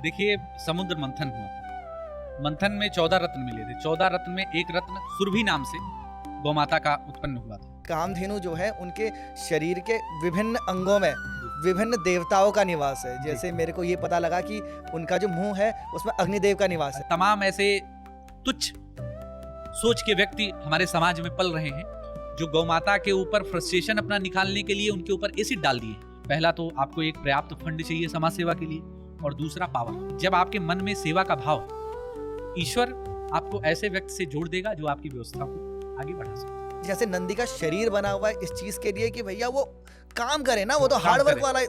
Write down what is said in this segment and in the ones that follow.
देखिए, समुद्र मंथन हुआ था। मंथन में 14 रत्न मिले थे। 14 रत्न में एक रत्न सुरभि नाम से गौमाता का उत्पन्न हुआ था। कामधेनु जो है उनके शरीर के विभिन्न अंगों में विभिन्न देवताओं का निवास है। जैसे मेरे को ये पता लगा कि उनका जो मुंह है उसमें अग्निदेव का निवास है। तमाम ऐसे तुच्छ सोच के व्यक्ति हमारे समाज में पल रहे हैं जो गौमाता के ऊपर फ्रस्ट्रेशन अपना निकालने के लिए उनके ऊपर एसिड डाल दिए। पहला तो आपको एक पर्याप्त फंड चाहिए समाज सेवा के लिए, और दूसरा पावर। जब आपके मन में सेवा का भाव, ईश्वर आपको ऐसे व्यक्ति से जोड़ देगा जो आपकी व्यवस्था को आगे बढ़ा सकता है। जैसे नंदी का शरीर बना हुआ है इस चीज के लिए कि भैया वो काम करे ना, वो तो हार्ड वर्क वाला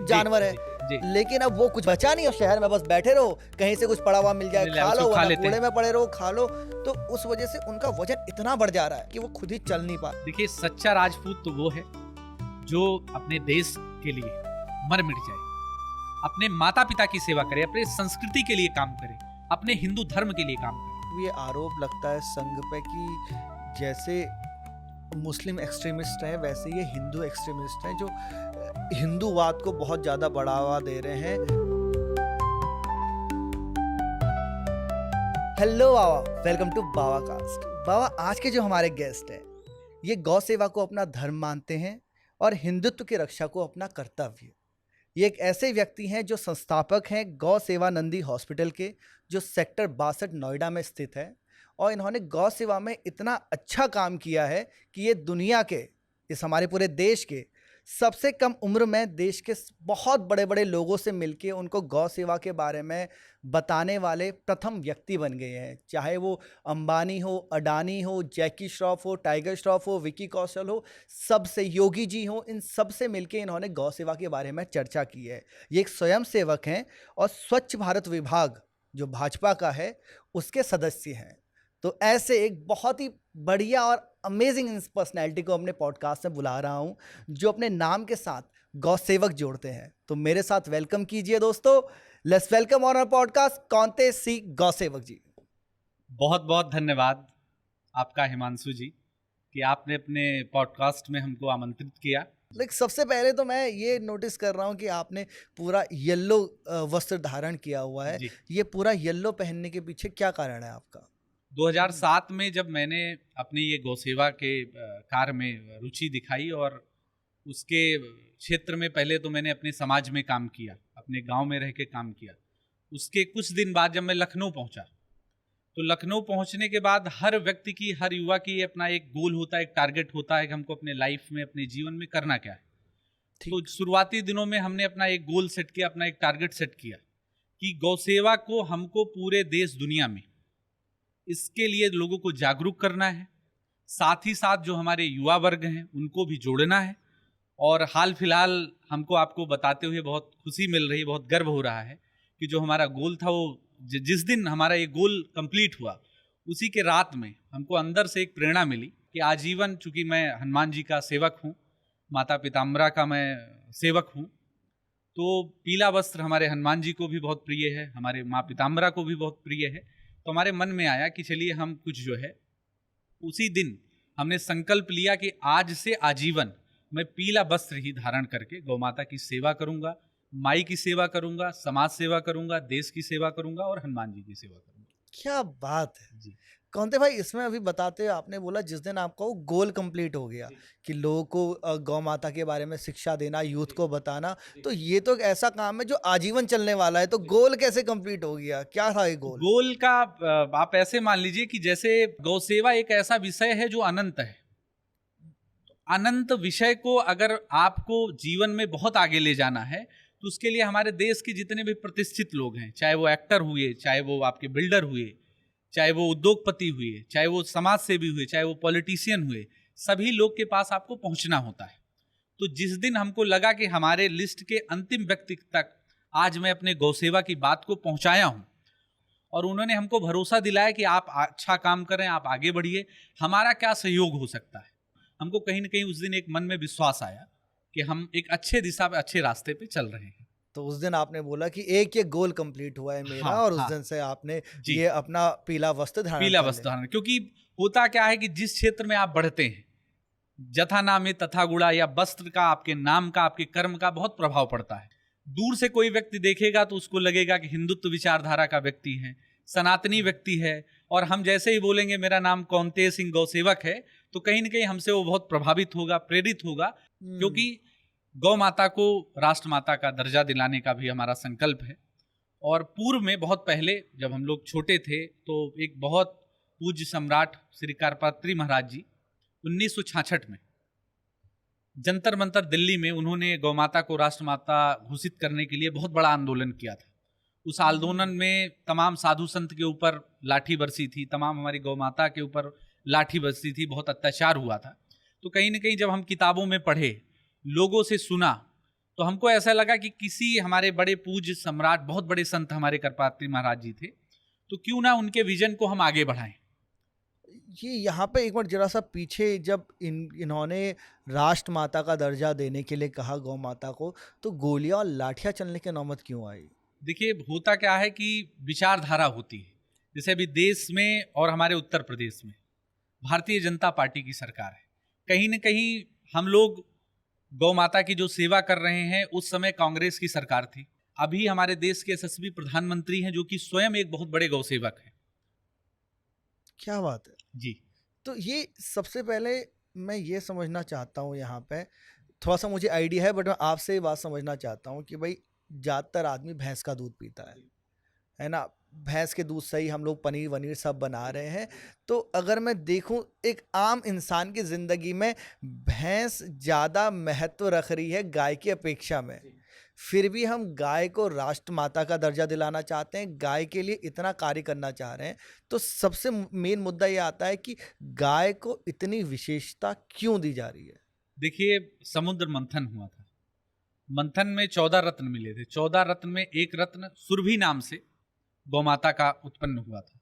जानवर है। लेकिन अब वो कुछ बचा नहीं, और शहर में बस बैठे रहो, कहीं से कुछ पड़ा हुआ मिल जाए खा लो, कूड़े में पड़े रहो खा लो। तो उस वजह से उनका वजन इतना बढ़ जा रहा है कि वो खुद ही चल नहीं पा। देखिए, सच्चा राजपूत तो वो है जो अपने देश के लिए मर मिट जाए, अपने माता पिता की सेवा करे, अपने संस्कृति के लिए काम करे, अपने हिंदू धर्म के लिए काम करे। ये आरोप लगता है संघ पे कि जैसे मुस्लिम एक्सट्रीमिस्ट हैं वैसे ये हिंदू एक्सट्रीमिस्ट हैं जो हिंदूवाद को बहुत ज्यादा बढ़ावा दे रहे हैं। हेलो बाबा, वेलकम टू बाबा कास्ट। बाबा, आज के जो हमारे गेस्ट हैं ये गौ सेवा को अपना धर्म मानते हैं और हिंदुत्व की रक्षा को अपना कर्तव्य। ये एक ऐसे व्यक्ति हैं जो संस्थापक हैं गौ सेवा नंदी हॉस्पिटल के, जो सेक्टर 62 नोएडा में स्थित है। और इन्होंने गौ सेवा में इतना अच्छा काम किया है कि ये दुनिया के, इस हमारे पूरे देश के सबसे कम उम्र में देश के बहुत बड़े बड़े लोगों से मिलके उनको गौ सेवा के बारे में बताने वाले प्रथम व्यक्ति बन गए हैं। चाहे वो अंबानी हो, अडानी हो, जैकी श्रॉफ हो, टाइगर श्रॉफ हो, विकी कौशल हो, सबसे योगी जी हो, इन सब से मिलके इन्होंने गौ सेवा के बारे में चर्चा की है। ये एक स्वयं सेवक हैं और स्वच्छ भारत विभाग जो भाजपा का है उसके सदस्य हैं। तो ऐसे एक बहुत ही बढ़िया और अमेजिंग पर्सनैलिटी को अपने पॉडकास्ट में बुला रहा हूँ जो अपने नाम के साथ गौ सेवक जोड़ते हैं। तो मेरे साथ वेलकम कीजिए दोस्तों, let's welcome on our podcast कौंते सी गौ सेवक जी। बहुत बहुत धन्यवाद आपका हिमांशु जी कि आपने अपने पॉडकास्ट में हमको आमंत्रित किया। लेकिन सबसे पहले तो मैं ये नोटिस कर रहा हूँ कि आपने पूरा येलो वस्त्र धारण किया हुआ है। ये पूरा येलो पहनने के पीछे क्या कारण है आपका? 2007 में जब मैंने अपनी ये गौसेवा के कार्य में रुचि दिखाई, और उसके क्षेत्र में पहले तो मैंने अपने समाज में काम किया, अपने गांव में रह के काम किया। उसके कुछ दिन बाद जब मैं लखनऊ पहुंचा, तो लखनऊ पहुंचने के बाद हर व्यक्ति की, हर युवा की अपना एक गोल होता है, एक टारगेट होता है कि हमको अपने लाइफ में, अपने जीवन में करना क्या है। तो शुरुआती दिनों में हमने अपना एक गोल सेट किया, अपना एक टारगेट सेट किया कि गौसेवा को हमको पूरे देश दुनिया में इसके लिए लोगों को जागरूक करना है, साथ ही साथ जो हमारे युवा वर्ग हैं उनको भी जोड़ना है। और हाल फिलहाल हमको आपको बताते हुए बहुत खुशी मिल रही है, बहुत गर्व हो रहा है कि जो हमारा गोल था वो जिस दिन हमारा ये गोल कंप्लीट हुआ उसी के रात में हमको अंदर से एक प्रेरणा मिली कि आजीवन, चूंकि मैं हनुमान जी का सेवक हूँ, माता पिताम्बरा का मैं सेवक हूँ, तो पीला वस्त्र हमारे हनुमान जी को भी बहुत प्रिय है, हमारे माँ पिताम्बरा को भी बहुत प्रिय है। तो हमारे मन में आया कि चलिए हम कुछ जो है, उसी दिन हमने संकल्प लिया कि आज से आजीवन मैं पीला वस्त्र ही धारण करके गौ माता की सेवा करूंगा, माई की सेवा करूंगा, समाज सेवा करूंगा, देश की सेवा करूंगा और हनुमान जी की सेवा करूंगा। क्या बात है जी। कौंते भाई, इसमें अभी बताते आपने बोला जिस दिन आपका वो गोल कंप्लीट हो गया कि लोगों को गौ माता के बारे में शिक्षा देना, यूथ को बताना, तो ये तो एक ऐसा काम है जो आजीवन चलने वाला है। तो गोल कैसे कंप्लीट हो गया, क्या था ये गोल? गोल का आप ऐसे मान लीजिए कि जैसे गौ सेवा एक ऐसा विषय है जो अनंत है। अनंत विषय को अगर आपको जीवन में बहुत आगे ले जाना है तो उसके लिए हमारे देश के जितने भी प्रतिष्ठित लोग हैं, चाहे वो एक्टर हुए, चाहे वो आपके बिल्डर हुए, चाहे वो उद्योगपति हुए, चाहे वो समाज सेवी हुए, चाहे वो पॉलिटिशियन हुए, सभी लोग के पास आपको पहुंचना होता है। तो जिस दिन हमको लगा कि हमारे लिस्ट के अंतिम व्यक्ति तक आज मैं अपने गौसेवा की बात को पहुंचाया हूं, और उन्होंने हमको भरोसा दिलाया कि आप अच्छा काम करें, आप आगे बढ़िए, हमारा क्या सहयोग हो सकता है, हमको कहीं ना कहीं उस दिन एक मन में विश्वास आया कि हम एक अच्छे दिशा पे, अच्छे रास्ते पे चल रहे हैं। तो उस दिन आपने बोला कि एक ये गोल कंप्लीट हुआ है मेरा, और उस दिन से आपने ये अपना पीला वस्त्र धारण, क्योंकि होता क्या है कि जिस क्षेत्र में आप बढ़ते हैं, जथा नामे तथा गुणा, या वस्त्र का, आपके नाम का, आपके कर्म का बहुत प्रभाव पड़ता है। दूर से कोई व्यक्ति देखेगा तो उसको लगेगा कि हिंदुत्व विचारधारा का व्यक्ति है, सनातनी व्यक्ति है, और हम जैसे ही बोलेंगे मेरा नाम कौनतेय सिंह गौसेवक है, तो कहीं ना कहीं हमसे वो बहुत प्रभावित होगा, प्रेरित होगा, क्योंकि गौ माता को राष्ट्रमाता का दर्जा दिलाने का भी हमारा संकल्प है। और पूर्व में बहुत पहले जब हम लोग छोटे थे तो एक बहुत पूज्य सम्राट श्री करपात्री महाराज जी 1966 में जंतर मंतर दिल्ली में उन्होंने गौ माता को राष्ट्रमाता घोषित करने के लिए बहुत बड़ा आंदोलन किया था। उस आंदोलन में तमाम साधु संत के ऊपर लाठी बरसी थी, तमाम हमारी गौ माता के ऊपर लाठी बरसी थी, बहुत अत्याचार हुआ था। तो कहीं ना कहीं जब हम किताबों में पढ़े, लोगों से सुना, तो हमको ऐसा लगा कि किसी हमारे बड़े पूज्य सम्राट, बहुत बड़े संत हमारे करपात्री महाराज जी थे, तो क्यों ना उनके विजन को हम आगे बढ़ाएं। ये यहाँ पे एक बार जरा सा पीछे, जब इन्होंने राष्ट्रमाता का दर्जा देने के लिए कहा गौ माता को, तो गोलियां और लाठियां चलने की नौबत क्यों आई? देखिए, होता क्या है कि विचारधारा होती है। जैसे अभी देश में और हमारे उत्तर प्रदेश में भारतीय जनता पार्टी की सरकार है, कहीं न कहीं हम लोग गौ माता की जो सेवा कर रहे हैं, उस समय कांग्रेस की सरकार थी। अभी हमारे देश के यशस्वी प्रधानमंत्री हैं जो कि स्वयं एक बहुत बड़े गौ सेवक हैं। क्या बात है जी। तो ये सबसे पहले मैं ये समझना चाहता हूँ, यहाँ पे थोड़ा सा मुझे आइडिया है, बट मैं आपसे ये बात समझना चाहता हूँ कि भाई ज़्यादातर आदमी भैंस का दूध पीता है ना? भैंस के दूध से ही हम लोग पनीर वनीर सब बना रहे हैं। तो अगर मैं देखूं एक आम इंसान की ज़िंदगी में भैंस ज़्यादा महत्व रख रही है गाय की अपेक्षा में, फिर भी हम गाय को राष्ट्रमाता का दर्जा दिलाना चाहते हैं, गाय के लिए इतना कार्य करना चाह रहे हैं। तो सबसे मेन मुद्दा ये आता है कि गाय को इतनी विशेषता क्यों दी जा रही है? देखिए, समुद्र मंथन हुआ था। मंथन में 14 रत्न मिले थे। 14 रत्न में एक रत्न सुरभि नाम से गौ माता का उत्पन्न हुआ था।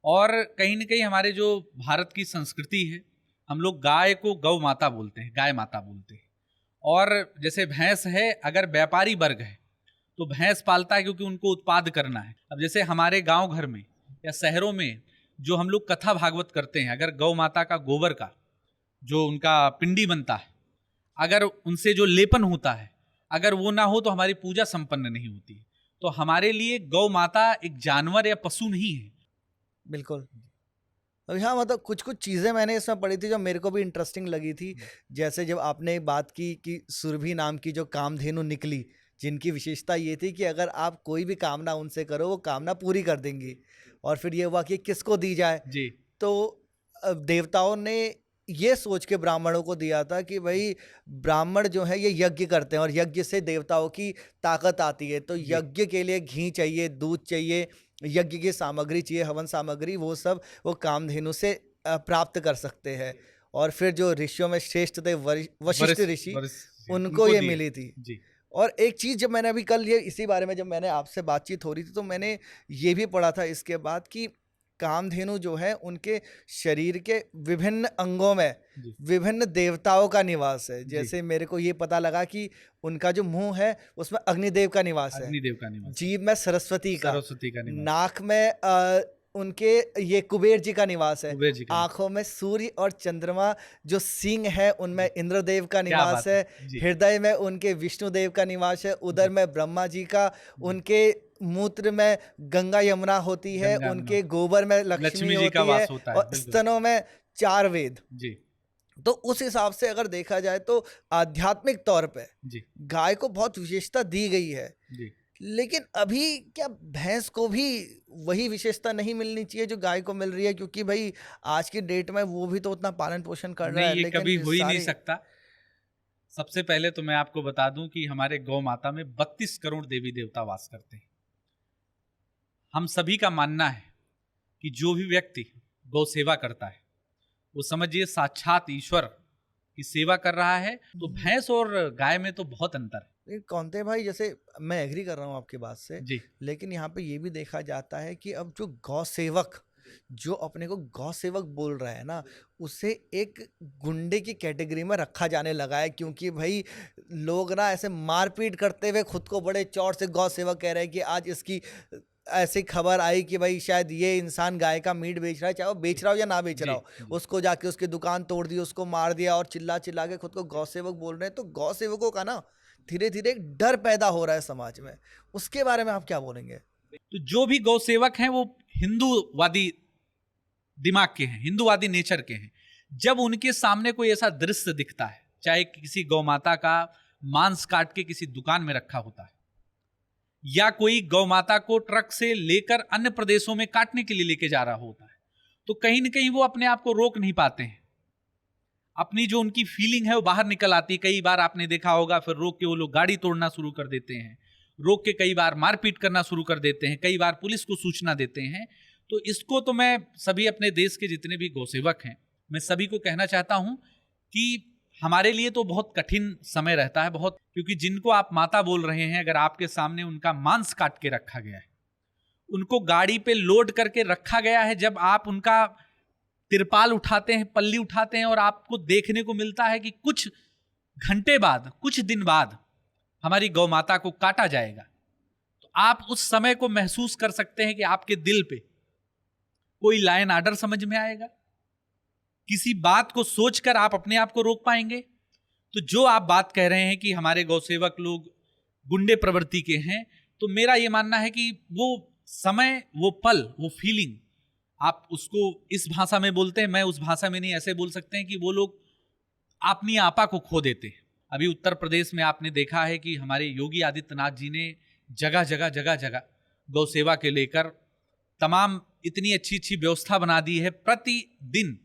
और कहीं न कहीं हमारे जो भारत की संस्कृति है, हम लोग गाय को गौ माता बोलते हैं, गाय माता बोलते हैं। और जैसे भैंस है, अगर व्यापारी वर्ग है तो भैंस पालता है क्योंकि उनको उत्पाद करना है। अब जैसे हमारे गांव घर में या शहरों में जो हम लोग कथा भागवत करते हैं, अगर गौ माता का गोबर का जो उनका पिंडी बनता है, अगर उनसे जो लेपन होता है, अगर वो ना हो तो हमारी पूजा संपन्न नहीं होती। तो हमारे लिए गौ माता एक जानवर या पशु नहीं है। बिल्कुल। अब हाँ, मतलब कुछ कुछ चीज़ें मैंने इसमें पढ़ी थी जो मेरे को भी इंटरेस्टिंग लगी थी। जैसे जब आपने बात की कि सुरभि नाम की जो कामधेनु निकली, जिनकी विशेषता ये थी कि अगर आप कोई भी कामना उनसे करो वो कामना पूरी कर देंगी। और फिर ये हुआ कि किसको दी जाए, जी। तो देवताओं ने ये सोच के ब्राह्मणों को दिया था कि भाई ब्राह्मण जो है ये यज्ञ करते हैं और यज्ञ से देवताओं की ताकत आती है। तो यज्ञ के लिए घी चाहिए, दूध चाहिए, यज्ञ की सामग्री चाहिए, हवन सामग्री, वो सब वो कामधेनु से प्राप्त कर सकते हैं। और फिर जो ऋषियों में श्रेष्ठ थे वशिष्ठ ऋषि, उनको ये मिली थी। जी। और एक चीज़ जब मैंने अभी कल ये इसी बारे में जब मैंने आपसे बातचीत हो रही थी तो मैंने ये भी पढ़ा था इसके बाद कि कामधेनु जो है उनके शरीर के विभिन्न अंगों में विभिन्न देवताओं का निवास है। जैसे मेरे को ये पता लगा कि उनका जो मुंह है उसमें अग्निदेव का निवास है, अग्निदेव का निवास, जीभ में सरस्वती का निवास, नाक में उनके ये कुबेर जी का निवास है, कुबेर जी का, आंखों में सूर्य और चंद्रमा, जो सींग है उनमें इंद्रदेव का निवास है, जी। हृदय में उनके विष्णुदेव का निवास है, उदर में ब्रह्मा जी का, उनके मूत्र में गंगा यमुना होती है, उनके गोबर में लक्ष्मी होती है, और स्तनों में 4 वेद। जी। तो उस हिसाब से अगर देखा जाए तो आध्यात्मिक तौर पे गाय को बहुत विशेषता दी गई है। जी। लेकिन अभी क्या भैंस को भी वही विशेषता नहीं मिलनी चाहिए जो गाय को मिल रही है? क्योंकि भाई आज की डेट में वो भी तो उतना पालन पोषण कर रहा है। ये कभी हो ही नहीं सकता। सबसे पहले तो मैं आपको बता दूं कि हमारे गौ माता में 32 करोड़ देवी देवता वास करते हैं। हम सभी का मानना है कि जो भी व्यक्ति गौ सेवा करता है वो समझिए साक्षात ईश्वर की सेवा कर रहा है। तो भैंस और गाय में तो बहुत अंतर है। कौनते भाई, जैसे मैं एग्री कर रहा हूँ आपकी बात से जी, लेकिन यहाँ पे ये भी देखा जाता है कि अब जो गौ सेवक जो अपने को गौ सेवक बोल रहा है ना, उसे एक गुंडे की कैटेगरी में रखा जाने लगा है। क्योंकि भाई लोग ना ऐसे मारपीट करते हुए खुद को बड़े चौड़ से गौ सेवक कह रहे हैं कि आज इसकी ऐसी खबर आई कि भाई शायद ये इंसान गाय का मीट बेच रहा है, चाहे वो बेच रहा हो या ना बेच रहा हो, उसको जाके उसकी दुकान तोड़ दी, उसको मार दिया और चिल्ला चिल्ला के खुद को गौ सेवक बोल रहे हैं। तो गौ सेवकों का ना धीरे धीरे एक डर पैदा हो रहा है समाज में, उसके बारे में आप क्या बोलेंगे? तो जो भी गौ सेवक हैं वो हिंदूवादी दिमाग के हैं, हिंदूवादी नेचर के हैं। जब उनके सामने कोई ऐसा दृश्य दिखता है, चाहे किसी गौ माता का मांस काट के किसी दुकान में रखा होता है, या कोई गौ माता को ट्रक से लेकर अन्य प्रदेशों में काटने के लिए लेके जा रहा होता है, तो कहीं ना कहीं वो अपने आप को रोक नहीं पाते हैं। अपनी जो उनकी फीलिंग है वो बाहर निकल आती है। कई बार आपने देखा होगा, फिर रोक के वो लोग गाड़ी तोड़ना शुरू कर देते हैं, रोक के कई बार मारपीट करना शुरू कर देते हैं, कई बार पुलिस को सूचना देते हैं। तो इसको तो मैं सभी अपने देश के जितने भी गौसेवक हैं, मैं सभी को कहना चाहता हूं कि हमारे लिए तो बहुत कठिन समय रहता है, बहुत, क्योंकि जिनको आप माता बोल रहे हैं, अगर आपके सामने उनका मांस काट के रखा गया है, उनको गाड़ी पे लोड करके रखा गया है, जब आप उनका तिरपाल उठाते हैं, पल्ली उठाते हैं, और आपको देखने को मिलता है कि कुछ घंटे बाद, कुछ दिन बाद हमारी गौ माता को काटा जाएगा, तो आप उस समय को महसूस कर सकते हैं कि आपके दिल पे कोई लाइन आर्डर समझ में आएगा? किसी बात को सोचकर आप अपने आप को रोक पाएंगे? तो जो आप बात कह रहे हैं कि हमारे गौसेवक लोग गुंडे प्रवृत्ति के हैं, तो मेरा यह मानना है कि वो समय, वो पल, वो फीलिंग, आप उसको इस भाषा में बोलते हैं, मैं उस भाषा में नहीं, ऐसे बोल सकते हैं कि वो लोग अपनी आपा को खो देते हैं। अभी उत्तर प्रदेश में आपने देखा है कि हमारे योगी आदित्यनाथ जी ने जगह जगह गौ सेवा के लेकर तमाम इतनी अच्छी अच्छी व्यवस्था बना दी है। प्रतिदिन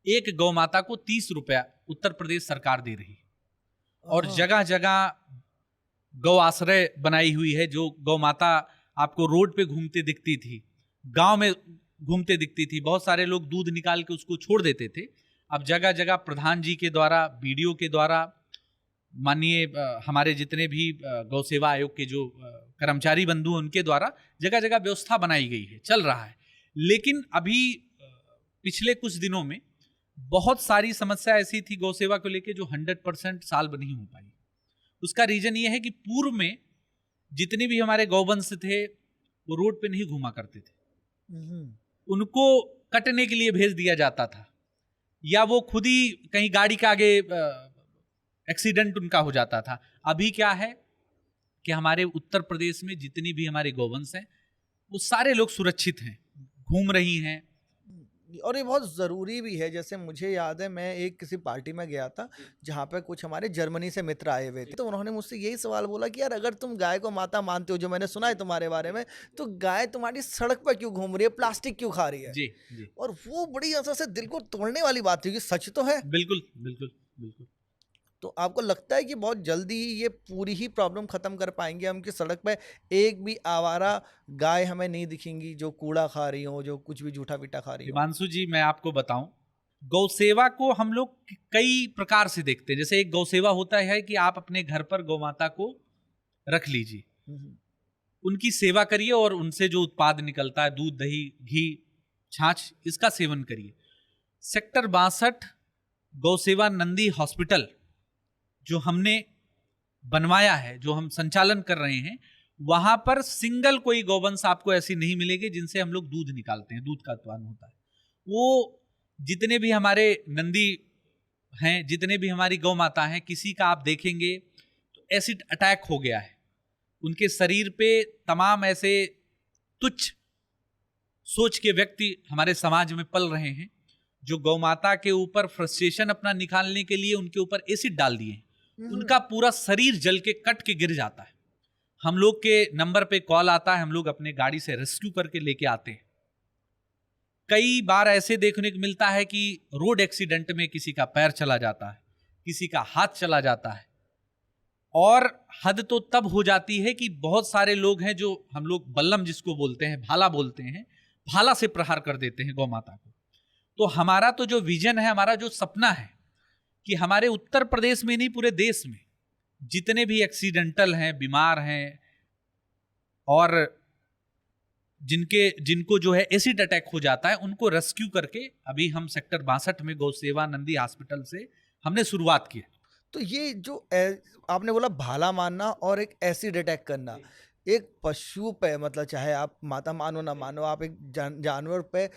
एक गौ माता को 30 रुपया उत्तर प्रदेश सरकार दे रही है, और जगह जगह गौ आश्रय बनाई हुई है। जो गौ माता आपको रोड पे घूमते दिखती थी, गांव में घूमते दिखती थी, बहुत सारे लोग दूध निकाल के उसको छोड़ देते थे, अब जगह जगह प्रधान जी के द्वारा, बीडीओ के द्वारा, माननीय हमारे जितने भी गौ सेवा आयोग के जो कर्मचारी बंधु हैं, उनके द्वारा जगह जगह व्यवस्था बनाई गई है, चल रहा है। लेकिन अभी पिछले कुछ दिनों में बहुत सारी समस्या ऐसी थी गौ सेवा को लेकर जो 100% सॉल्व नहीं हो पाई। उसका रीजन ये है कि पूर्व में जितने भी हमारे गौवंश थे वो रोड पे नहीं घूमा करते थे, उनको कटने के लिए भेज दिया जाता था, या वो खुद ही कहीं गाड़ी के आगे एक्सीडेंट उनका हो जाता था। अभी क्या है कि हमारे उत्तर प्रदेश में जितनी भी हमारे गौवंश हैं वो सारे लोग सुरक्षित हैं, घूम रही हैं, और ये बहुत ज़रूरी भी है। जैसे मुझे याद है, मैं एक किसी पार्टी में गया था जहाँ पे कुछ हमारे जर्मनी से मित्र आए हुए थे, तो उन्होंने मुझसे यही सवाल बोला कि यार अगर तुम गाय को माता मानते हो, जो मैंने सुना है तुम्हारे बारे में, तो गाय तुम्हारी सड़क पर क्यों घूम रही है, प्लास्टिक क्यों खा रही है? जी जी। और वो बड़ी असर से दिल को तोड़ने वाली बात थी, कि सच तो है। बिल्कुल बिल्कुल बिल्कुल। तो आपको लगता है कि बहुत जल्दी ही ये पूरी ही प्रॉब्लम खत्म कर पाएंगे हम, कि सड़क पे एक भी आवारा गाय हमें नहीं दिखेंगी जो कूड़ा खा रही हो, जो कुछ भी जूठा पीटा खा रही हो? हिमांशु जी, मैं आपको बताऊं, गौ सेवा को हम लोग कई प्रकार से देखते हैं। जैसे एक गौ सेवा होता है कि आप अपने घर पर गौ माता को रख लीजिए, उनकी सेवा करिए, और उनसे जो उत्पाद निकलता है, दूध, दही, घी, छाछ, इसका सेवन करिए। सेक्टर 62 गौ सेवा नंदी हॉस्पिटल जो हमने बनवाया है, जो हम संचालन कर रहे हैं, वहां पर सिंगल कोई गौवंश आपको ऐसी नहीं मिलेगी जिनसे हम लोग दूध निकालते हैं, दूध का उत्पादन होता है। वो जितने भी हमारे नंदी हैं, जितने भी हमारी गौ माता हैं, किसी का आप देखेंगे तो एसिड अटैक हो गया है, उनके शरीर पे तमाम ऐसे तुच्छ सोच के व्यक्ति हमारे समाज में पल रहे हैं, जो गौ माता के ऊपर फ्रस्ट्रेशन अपना निकालने के लिए उनके ऊपर एसिड डाल दिए, उनका पूरा शरीर जल के कट के गिर जाता है। हम लोग के नंबर पे कॉल आता है, हम लोग अपने गाड़ी से रेस्क्यू करके लेके आते हैं। कई बार ऐसे देखने को मिलता है कि रोड एक्सीडेंट में किसी का पैर चला जाता है, किसी का हाथ चला जाता है, और हद तो तब हो जाती है कि बहुत सारे लोग हैं जो हम लोग बल्लम जिसको बोलते हैं, भाला बोलते हैं, भाला से प्रहार कर देते हैं गौ माता को। तो हमारा तो जो विजन है, हमारा जो सपना है कि हमारे उत्तर प्रदेश में नहीं, पूरे देश में जितने भी एक्सीडेंटल हैं, बीमार हैं, और जिनको जो है एसिड अटैक हो जाता है, उनको रेस्क्यू करके अभी हम सेक्टर 62 में गौ सेवा नंदी हॉस्पिटल से हमने शुरुआत की। तो ये जो आपने बोला भाला मानना और एक एसिड अटैक करना, एक पशु पे, मतलब चाहे आप माता मानो ना मानो, आप एक जानवर पे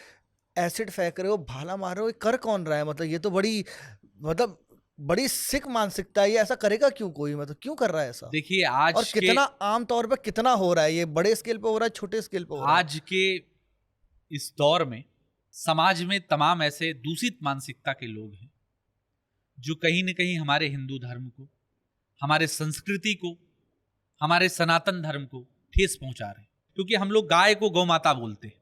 एसिड फेंक रहे हो, भाला मार रहे हो, कर कौन रहा है? मतलब ये तो बड़ी, मतलब बड़ी सिक मानसिकता है ये, ऐसा करेगा क्यों कोई, मतलब क्यों कर रहा है ऐसा? देखिए और कितना आम तौर पे कितना हो रहा है ये, बड़े स्केल पे हो रहा है, छोटे स्केल पे हो रहा है? आज के इस दौर में समाज में तमाम ऐसे दूषित मानसिकता के लोग हैं जो कहीं न कहीं हमारे हिंदू धर्म को, हमारे संस्कृति को, हमारे सनातन धर्म को ठेस पहुंचा रहे हैं। क्योंकि हम लोग गाय को गौ माता बोलते हैं,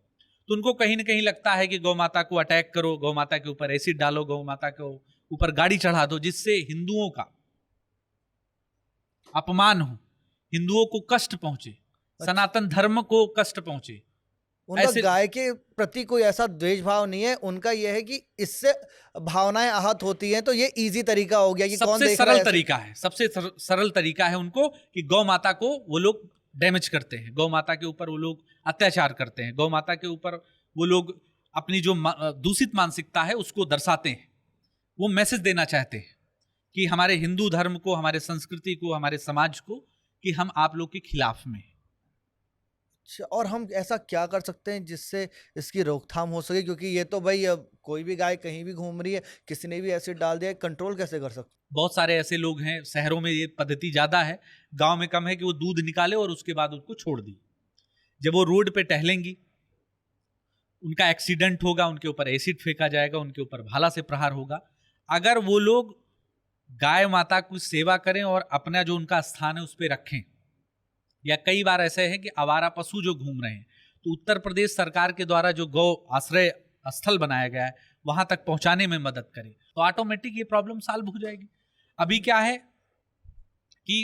तो उनको कहीं न कहीं लगता है कि गौ माता को अटैक करो, गौ माता के ऊपर एसिड डालो, गौ माता के ऊपर गाड़ी चढ़ा दो, जिससे हिंदुओं का अपमान हो, हिंदुओं को कष्ट पहुंचे, सनातन धर्म को कष्ट पहुंचे। उनका गाय के प्रति कोई ऐसा द्वेष भाव नहीं है, उनका यह है कि इससे भावनाएं आहत होती हैं, तो ये इजी तरीका हो गया कि कौन देख रहा है। सबसे सरल तरीका है उनको कि गौ माता को वो लोग डैमेज करते हैं, गौ माता के ऊपर वो लोग अत्याचार करते हैं, गौ माता के ऊपर वो लोग अपनी जो दूषित मानसिकता है उसको दर्शाते हैं। वो मैसेज देना चाहते हैं कि हमारे हिंदू धर्म को, हमारे संस्कृति को, हमारे समाज को, कि हम आप लोग के खिलाफ में। और हम ऐसा क्या कर सकते हैं जिससे इसकी रोकथाम हो सके? क्योंकि ये तो भाई अब कोई भी गाय कहीं भी घूम रही है, किसी ने भी एसिड डाल दिया, कंट्रोल कैसे कर सकते? बहुत सारे ऐसे लोग हैं, शहरों में ये पद्धति ज्यादा है, गांव में कम है, कि वो दूध निकाले और उसके बाद उसको छोड़ दी। जब वो रोड पे टहलेंगी, उनका एक्सीडेंट होगा, उनके ऊपर एसिड फेंका जाएगा, उनके ऊपर भाला से प्रहार होगा। अगर वो लोग गाय माता की सेवा करें और अपना जो उनका स्थान है उस पर रखें, या कई बार ऐसे है कि आवारा पशु जो घूम रहे हैं, तो उत्तर प्रदेश सरकार के द्वारा जो गौ आश्रय स्थल बनाया गया है वहां तक पहुंचाने में मदद करें, तो ऑटोमेटिक ये प्रॉब्लम सॉल्व हो जाएगी। अभी क्या है कि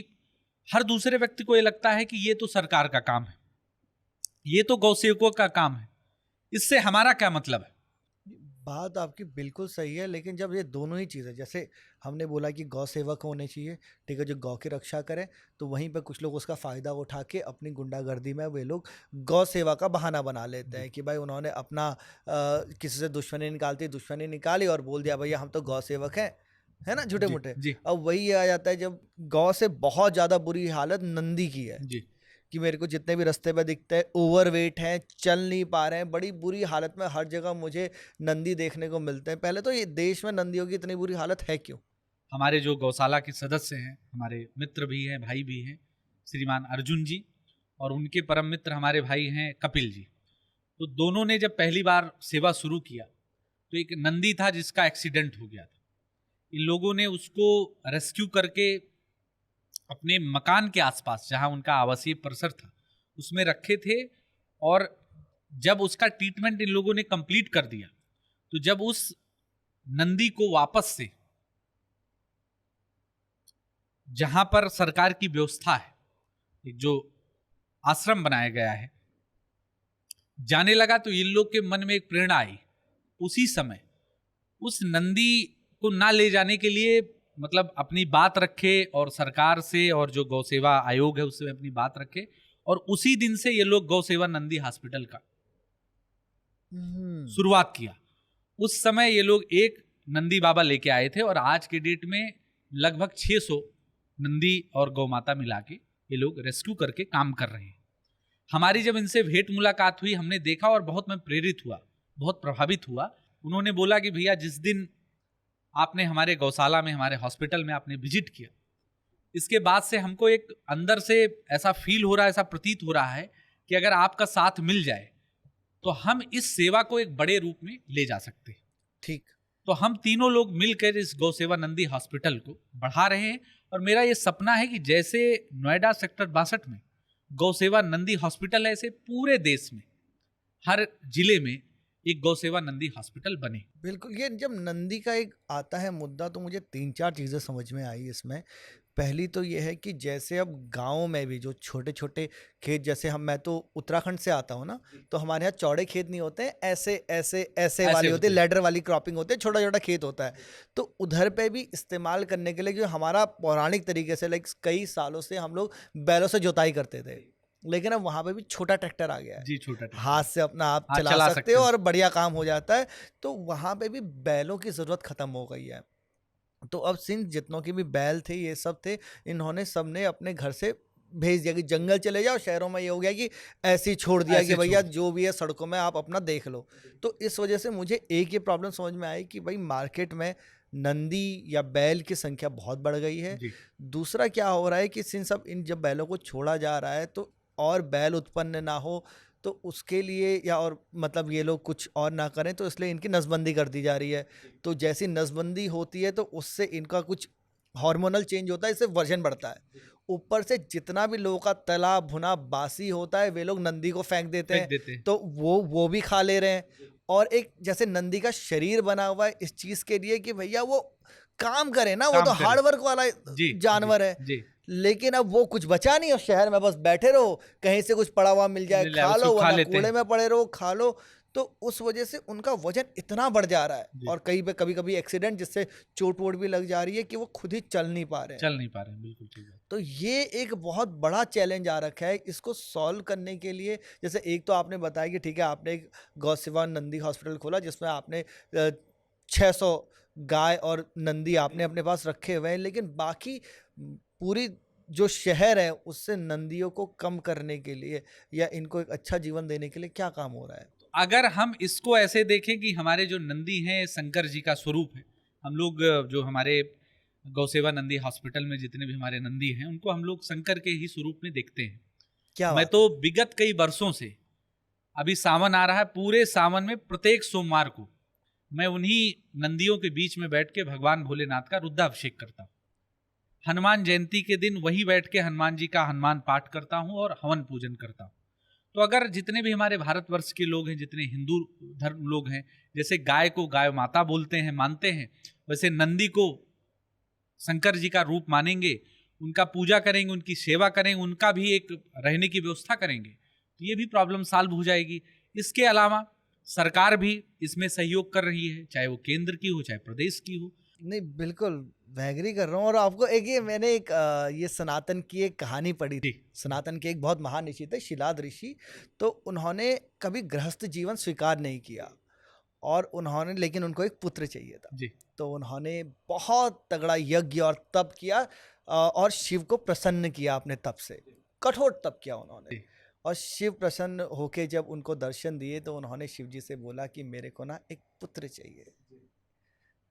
हर दूसरे व्यक्ति को ये लगता है कि ये तो सरकार का काम है, ये तो गौ सेवकों का काम है, इससे हमारा क्या मतलब है। बात आपकी बिल्कुल सही है, लेकिन जब ये दोनों ही चीज़ें, जैसे हमने बोला कि गौ सेवक होने चाहिए, ठीक है, जो गौ की रक्षा करें, तो वहीं पे कुछ लोग उसका फ़ायदा उठा के अपनी गुंडागर्दी में वे लोग गौ सेवा का बहाना बना लेते हैं कि भाई उन्होंने अपना किसी से दुश्मनी निकाली और बोल दिया भैया हम तो गौ सेवक हैं, है ना, झूठे मूठे। अब वही आ जाता है जब गौ से बहुत ज़्यादा बुरी हालत नंदी की है जी। कि मेरे को जितने भी रास्ते पे दिखते हैं ओवरवेट हैं, चल नहीं पा रहे हैं, बड़ी बुरी हालत में हर जगह मुझे नंदी देखने को मिलते हैं। पहले तो ये देश में नंदियों की इतनी बुरी हालत है क्यों? हमारे जो गौशाला के सदस्य हैं, हमारे मित्र भी हैं, भाई भी हैं, श्रीमान अर्जुन जी, और उनके परम मित्र हमारे भाई हैं कपिल जी। तो दोनों ने जब पहली बार सेवा शुरू किया तो एक नंदी था जिसका एक्सीडेंट हो गया था। इन लोगों ने उसको रेस्क्यू करके अपने मकान के आसपास, जहां उनका आवासीय परिसर था, उसमें रखे थे। और जब उसका ट्रीटमेंट इन लोगों ने कंप्लीट कर दिया, तो जब उस नंदी को वापस से जहां पर सरकार की व्यवस्था है, एक जो आश्रम बनाया गया है, जाने लगा, तो इन लोग के मन में एक प्रेरणा आई। उसी समय उस नंदी को ना ले जाने के लिए, मतलब अपनी बात रखे और सरकार से और जो गौ सेवा आयोग है उससे अपनी बात रखे, और उसी दिन से ये लोग गौ सेवा नंदी हॉस्पिटल का शुरुआत किया। उस समय ये लोग एक नंदी बाबा लेके आए थे, और आज के डेट में लगभग 600 नंदी और गौ माता मिला के ये लोग रेस्क्यू करके काम कर रहे हैं। हमारी जब इनसे भेंट मुलाकात हुई, हमने देखा और बहुत मैं प्रेरित हुआ, बहुत प्रभावित हुआ। उन्होंने बोला कि भैया जिस दिन आपने हमारे गौशाला में, हमारे हॉस्पिटल में आपने विजिट किया, इसके बाद से हमको एक अंदर से ऐसा फील हो रहा है, ऐसा प्रतीत हो रहा है कि अगर आपका साथ मिल जाए तो हम इस सेवा को एक बड़े रूप में ले जा सकते हैं। ठीक। तो हम तीनों लोग मिलकर इस गौ सेवा नंदी हॉस्पिटल को बढ़ा रहे हैं, और मेरा ये सपना है कि जैसे नोएडा सेक्टर 62 में गौ सेवा नंदी हॉस्पिटल है, ऐसे पूरे देश में हर जिले में एक गौ सेवा नंदी हॉस्पिटल बने। बिल्कुल। ये जब नंदी का एक आता है मुद्दा, तो मुझे 3-4 चीज़ें समझ में आई इसमें। पहली तो ये है कि जैसे अब गाँव में भी जो छोटे छोटे खेत, जैसे मैं तो उत्तराखंड से आता हूँ ना, तो हमारे यहाँ चौड़े खेत नहीं होते हैं, ऐसे ऐसे ऐसे वाले होते हैं, लैडर वाली क्रॉपिंग होते हैं, छोटा छोटा खेत होता है। तो उधर पे भी इस्तेमाल करने के लिए जो हमारा पौराणिक तरीके से, लाइक कई सालों से हम लोग बैलों से जुताई करते थे, लेकिन अब वहाँ पे भी छोटा ट्रैक्टर आ गया है जी, छोटा हाथ से अपना आप चला सकते हो और बढ़िया काम हो जाता है। तो वहाँ पे भी बैलों की ज़रूरत ख़त्म हो गई है। तो अब सिंस जितनों के भी बैल थे, ये सब थे, इन्होंने सबने अपने घर से भेज दिया कि जंगल चले जाओ। शहरों में ये हो गया कि ऐसे ही छोड़ दिया कि भैया जो भी है सड़कों में आप अपना देख लो। तो इस वजह से मुझे एक ये प्रॉब्लम समझ में आई कि भाई मार्केट में नंदी या बैल की संख्या बहुत बढ़ गई है। जी दूसरा क्या हो रहा है कि इन जब बैलों को छोड़ा जा रहा है तो और बैल उत्पन्न ना हो, तो उसके लिए या और मतलब ये लोग कुछ और ना करें, तो इसलिए इनकी नसबंदी कर दी जा रही है। तो जैसी नसबंदी होती है तो उससे इनका कुछ हार्मोनल चेंज होता है, इससे वजन बढ़ता है। ऊपर से जितना भी लोगों का तला भुना बासी होता है वे लोग नंदी को फेंक देते फेंक हैं, देते हैं। तो वो भी खा ले रहे हैं। और एक जैसे नंदी का शरीर बना हुआ है इस चीज के लिए कि भैया वो काम करे ना, वो काम तो करे। हार्ड वर्क वाला जी जानवर है। जी लेकिन अब वो कुछ बचा नहीं और शहर में बस बैठे रहो, कहीं से कुछ पड़ा हुआ मिल जाए मिल जाए खा उसको लो, खा वरना लेते कूड़े हैं। में पड़े रहो खा लो। तो उस वजह से उनका वजन इतना बढ़ जा रहा है जी और कभी कभी एक्सीडेंट जिससे चोट वोट भी लग जा रही है कि वो खुद ही चल नहीं पा रहे हैं। चल नहीं पा रहे हैं, बिल्कुल ठीक है। तो ये एक बहुत बड़ा चैलेंज आ रखा है। इसको सॉल्व करने के लिए जैसे एक तो आपने बताया कि ठीक है आपने एक गौ सेवा नंदी हॉस्पिटल खोला जिसमें आपने 600 गाय और नंदी आपने अपने पास रखे हुए हैं, लेकिन बाकी पूरी जो शहर है उससे नंदियों को कम करने के लिए या इनको एक अच्छा जीवन देने के लिए क्या काम हो रहा है? अगर हम इसको ऐसे देखें कि हमारे जो नंदी हैं शंकर जी का स्वरूप है, हम लोग जो हमारे गौसेवा नंदी हॉस्पिटल में जितने भी हमारे नंदी हैं उनको हम लोग शंकर के ही स्वरूप में देखते हैं। क्या मैं बात तो विगत कई वर्षों से, अभी सावन आ रहा है, पूरे सावन में प्रत्येक सोमवार को मैं उन्हीं नंदियों के बीच में बैठ के भगवान भोलेनाथ का रुद्राभिषेक करता हूँ। हनुमान जयंती के दिन वही बैठ के हनुमान जी का हनुमान पाठ करता हूँ और हवन पूजन करता हूँ। तो अगर जितने भी हमारे भारतवर्ष के लोग हैं, जितने हिंदू धर्म लोग हैं, जैसे गाय को गाय माता बोलते हैं, मानते हैं, वैसे नंदी को शंकर जी का रूप मानेंगे, उनका पूजा करेंगे, उनकी सेवा करेंगे, उनका भी एक रहने की व्यवस्था करेंगे, तो ये भी प्रॉब्लम सॉल्व हो जाएगी। इसके अलावा सरकार भी इसमें सहयोग कर रही है, चाहे वो केंद्र की हो चाहे प्रदेश की हो। नहीं, बिल्कुल मैं एग्री कर रहा हूँ। और आपको एक ये मैंने एक ये सनातन की एक कहानी पढ़ी थी। जी सनातन के एक बहुत महान ऋषि थे, शिलाद ऋषि। तो उन्होंने कभी गृहस्थ जीवन स्वीकार नहीं किया और उन्होंने, लेकिन उनको एक पुत्र चाहिए था। जी तो उन्होंने बहुत तगड़ा यज्ञ और तप किया और शिव को प्रसन्न किया अपने तप से, कठोर तप किया उन्होंने। जी और शिव प्रसन्न होके जब उनको दर्शन दिए तो उन्होंने शिव जी से बोला कि मेरे को ना एक पुत्र चाहिए।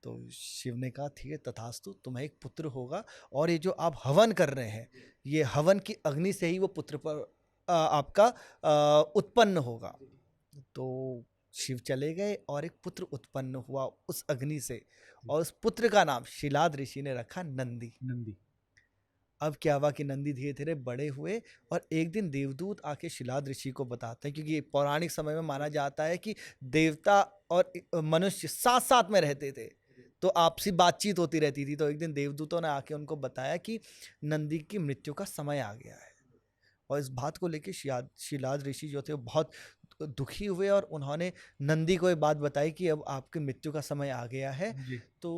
तो शिव ने कहा ठीक है तथास्तु, तुम्हें एक पुत्र होगा और ये जो आप हवन कर रहे हैं ये हवन की अग्नि से ही वो पुत्र पर आपका उत्पन्न होगा। तो शिव चले गए और एक पुत्र उत्पन्न हुआ उस अग्नि से और उस पुत्र का नाम शिलाद ऋषि ने रखा नंदी। नंदी। अब क्या हुआ कि नंदी धीरे धीरे बड़े हुए और एक दिन देवदूत आके शिलाद ऋषि को बताते हैं, क्योंकि पौराणिक समय में माना जाता है कि देवता और मनुष्य साथ साथ में रहते थे तो आपसी बातचीत होती रहती थी। तो एक दिन देवदूतों ने आके उनको बताया कि नंदी की मृत्यु का समय आ गया है। और इस बात को लेके शिलाद ऋषि जो थे वो बहुत दुखी हुए और उन्होंने नंदी को ये बात बताई कि अब आपकी मृत्यु का समय आ गया है। जी तो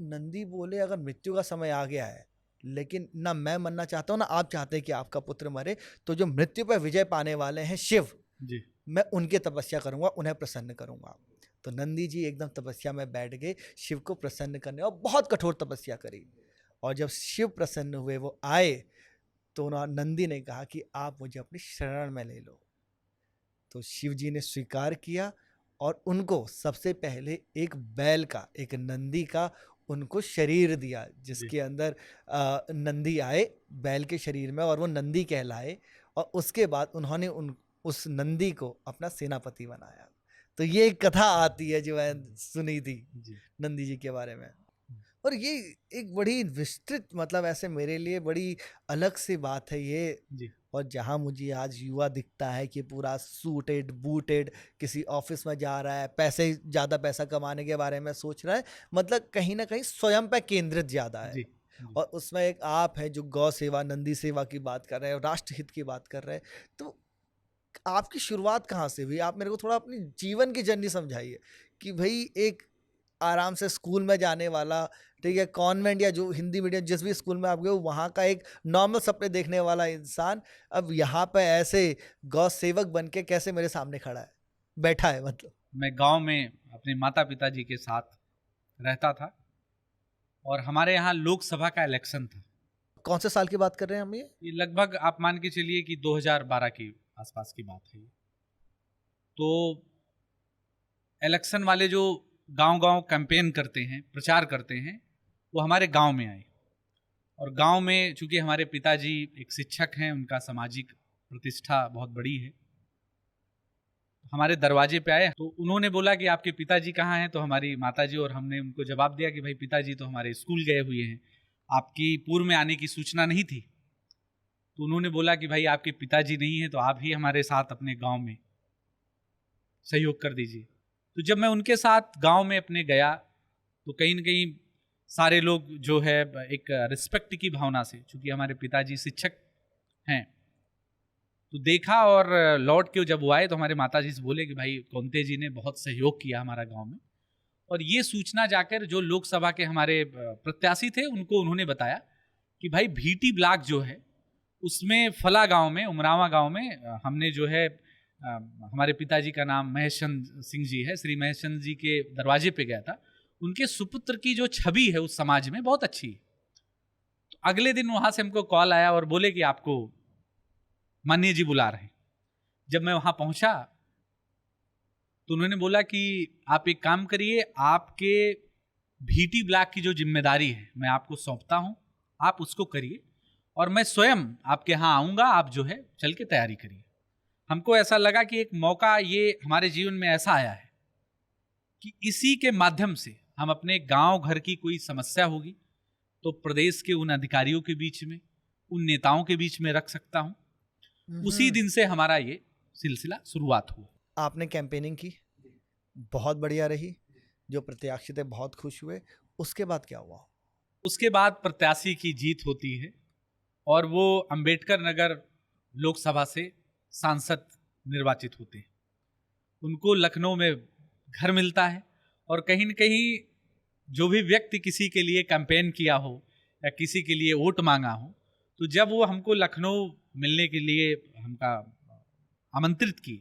नंदी बोले अगर मृत्यु का समय आ गया है, लेकिन ना मैं मरना चाहता हूँ ना आप चाहते हैं कि आपका पुत्र मरे, तो जो मृत्यु पर विजय पाने वाले हैं शिव, जी मैं उनकी तपस्या करूंगा, उन्हें प्रसन्न करूंगा। तो नंदी जी एकदम तपस्या में बैठ गए शिव को प्रसन्न करने और बहुत कठोर तपस्या करी। और जब शिव प्रसन्न हुए वो आए तो नंदी ने कहा कि आप मुझे अपनी शरण में ले लो। तो शिव जी ने स्वीकार किया और उनको सबसे पहले एक बैल का, एक नंदी का उनको शरीर दिया जिसके अंदर नंदी आए बैल के शरीर में और वो नंदी कहलाए। और उसके बाद उन्होंने उस नंदी को अपना सेनापति बनाया। तो ये एक कथा आती है जो मैं सुनी थी जी नंदी जी के बारे में। और ये एक बड़ी विस्तृत, मतलब ऐसे मेरे लिए बड़ी अलग सी बात है ये। जी और जहाँ मुझे आज युवा दिखता है कि पूरा सूटेड बूटेड किसी ऑफिस में जा रहा है, पैसे ज़्यादा पैसा कमाने के बारे में सोच रहा है, मतलब कहीं ना कहीं स्वयं पे केंद्रित ज़्यादा है। जी और उसमें एक आप है जो गौ सेवा नंदी सेवा की बात कर रहे हैं, राष्ट्रहित की बात कर रहे हैं। तो आपकी शुरुआत कहाँ से हुई? आप मेरे को थोड़ा अपनी जीवन की जर्नी समझाइए कि भाई एक आराम से स्कूल में जाने वाला, ठीक है, कॉन्वेंट या जो हिंदी मीडियम जिस भी स्कूल में आप गए वहाँ का एक नॉर्मल सपने देखने वाला इंसान अब यहाँ पे ऐसे गौ सेवक बन के कैसे मेरे सामने खड़ा है, बैठा है। मतलब मैं गांव में अपने माता पिता जी के साथ रहता था और हमारे यहाँ लोकसभा का इलेक्शन था। कौन से साल की बात कर रहे हैं हम? ये लगभग आप मान के चलिए कि 2012 के आसपास की बात है। तो इलेक्शन वाले जो गांव-गांव कैंपेन करते हैं, प्रचार करते हैं, वो हमारे गांव में आए। और गांव में चूंकि हमारे पिताजी एक शिक्षक हैं, उनका सामाजिक प्रतिष्ठा बहुत बड़ी है, हमारे दरवाजे पे आए तो उन्होंने बोला कि आपके पिताजी कहाँ हैं। तो हमारी माताजी और हमने उनको जवाब दिया कि भाई पिताजी तो हमारे स्कूल गए हुए हैं, आपकी पूर्व में आने की सूचना नहीं थी। तो उन्होंने बोला कि भाई आपके पिताजी नहीं हैं तो आप ही हमारे साथ अपने गांव में सहयोग कर दीजिए। तो जब मैं उनके साथ गांव में अपने गया तो कहीं न कहीं सारे लोग जो है एक रिस्पेक्ट की भावना से, चूँकि हमारे पिताजी शिक्षक हैं, तो देखा। और लौट के जब वो आए तो हमारे माताजी से बोले कि भाई कोंते जी ने बहुत सहयोग किया हमारा गांव में। और ये सूचना जाकर जो लोकसभा के हमारे प्रत्याशी थे उनको उन्होंने बताया कि भाई भीटी ब्लॉक जो है उसमें फला गांव में, उमरावा गांव में हमने जो है हमारे पिताजी का नाम महेश चंद्र सिंह जी है, श्री महेश चंद्र जी के दरवाजे पे गया था। उनके सुपुत्र की जो छवि है उस समाज में बहुत अच्छी है। तो अगले दिन वहां से हमको कॉल आया और बोले कि आपको माननीय जी बुला रहे हैं। जब मैं वहां पहुंचा तो उन्होंने बोला कि आप एक काम करिए, आपके भीटी ब्लॉक की जो जिम्मेदारी है मैं आपको सौंपता हूं, आप उसको करिए और मैं स्वयं आपके यहाँ आऊँगा, आप जो है चल के तैयारी करिए। हमको ऐसा लगा कि एक मौका ये हमारे जीवन में ऐसा आया है कि इसी के माध्यम से हम अपने गांव घर की कोई समस्या होगी तो प्रदेश के उन अधिकारियों के बीच में, उन नेताओं के बीच में रख सकता हूँ। उसी दिन से हमारा ये सिलसिला शुरुआत हुआ। आपने कैंपेनिंग की, बहुत बढ़िया रही, जो प्रत्याशी थे बहुत खुश हुए। उसके बाद क्या हुआ? उसके बाद प्रत्याशी की जीत होती है और वो अंबेडकर नगर लोकसभा से सांसद निर्वाचित होते हैं। उनको लखनऊ में घर मिलता है और कहीं न कहीं जो भी व्यक्ति किसी के लिए कैंपेन किया हो या किसी के लिए वोट मांगा हो, तो जब वो हमको लखनऊ मिलने के लिए हमका आमंत्रित किए,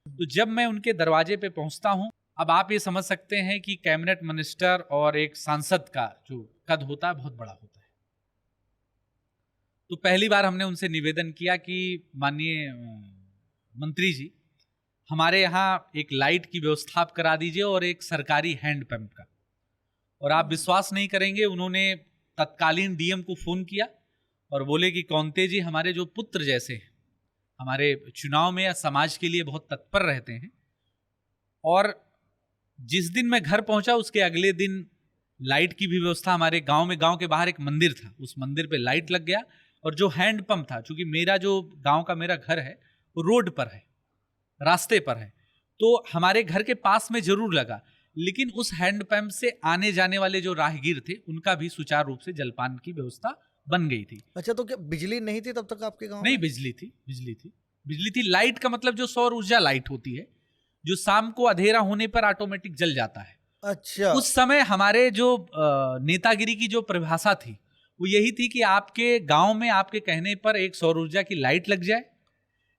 तो जब मैं उनके दरवाजे पे पहुंचता हूं, अब आप ये समझ सकते हैं कि कैबिनेट मिनिस्टर और एक सांसद का जो कद होता है बहुत बड़ा होता है। तो पहली बार हमने उनसे निवेदन किया कि माननीय मंत्री जी, हमारे यहाँ एक लाइट की व्यवस्था आप करा दीजिए और एक सरकारी हैंडपंप का। और आप विश्वास नहीं करेंगे, उन्होंने तत्कालीन डीएम को फोन किया और बोले कि कौंते जी हमारे जो पुत्र जैसे हैं, हमारे चुनाव में या समाज के लिए बहुत तत्पर रहते हैं। और जिस दिन मैं घर पहुंचा उसके अगले दिन लाइट की भी व्यवस्था हमारे गांव में, गांव के बाहर एक मंदिर था, उस मंदिर पे लाइट लग गया। और जो हैंडपंप था, चूंकि मेरा जो गांव का मेरा घर है वो रोड पर है, रास्ते पर है, तो हमारे घर के पास में जरूर लगा, लेकिन उस हैंडपंप से आने जाने वाले जो राहगीर थे उनका भी सुचारू रूप से जलपान की व्यवस्था बन गई थी। अच्छा, तो क्या बिजली नहीं थी तब तक आपके गांव नहीं, में? बिजली थी, बिजली थी। लाइट का मतलब जो सौर ऊर्जा लाइट होती है, जो शाम को अंधेरा होने पर ऑटोमेटिक जल जाता है। अच्छा, उस समय हमारे जो नेतागिरी की जो परिभाषा थी वो यही थी कि आपके गांव में आपके कहने पर एक सौर ऊर्जा की लाइट लग जाए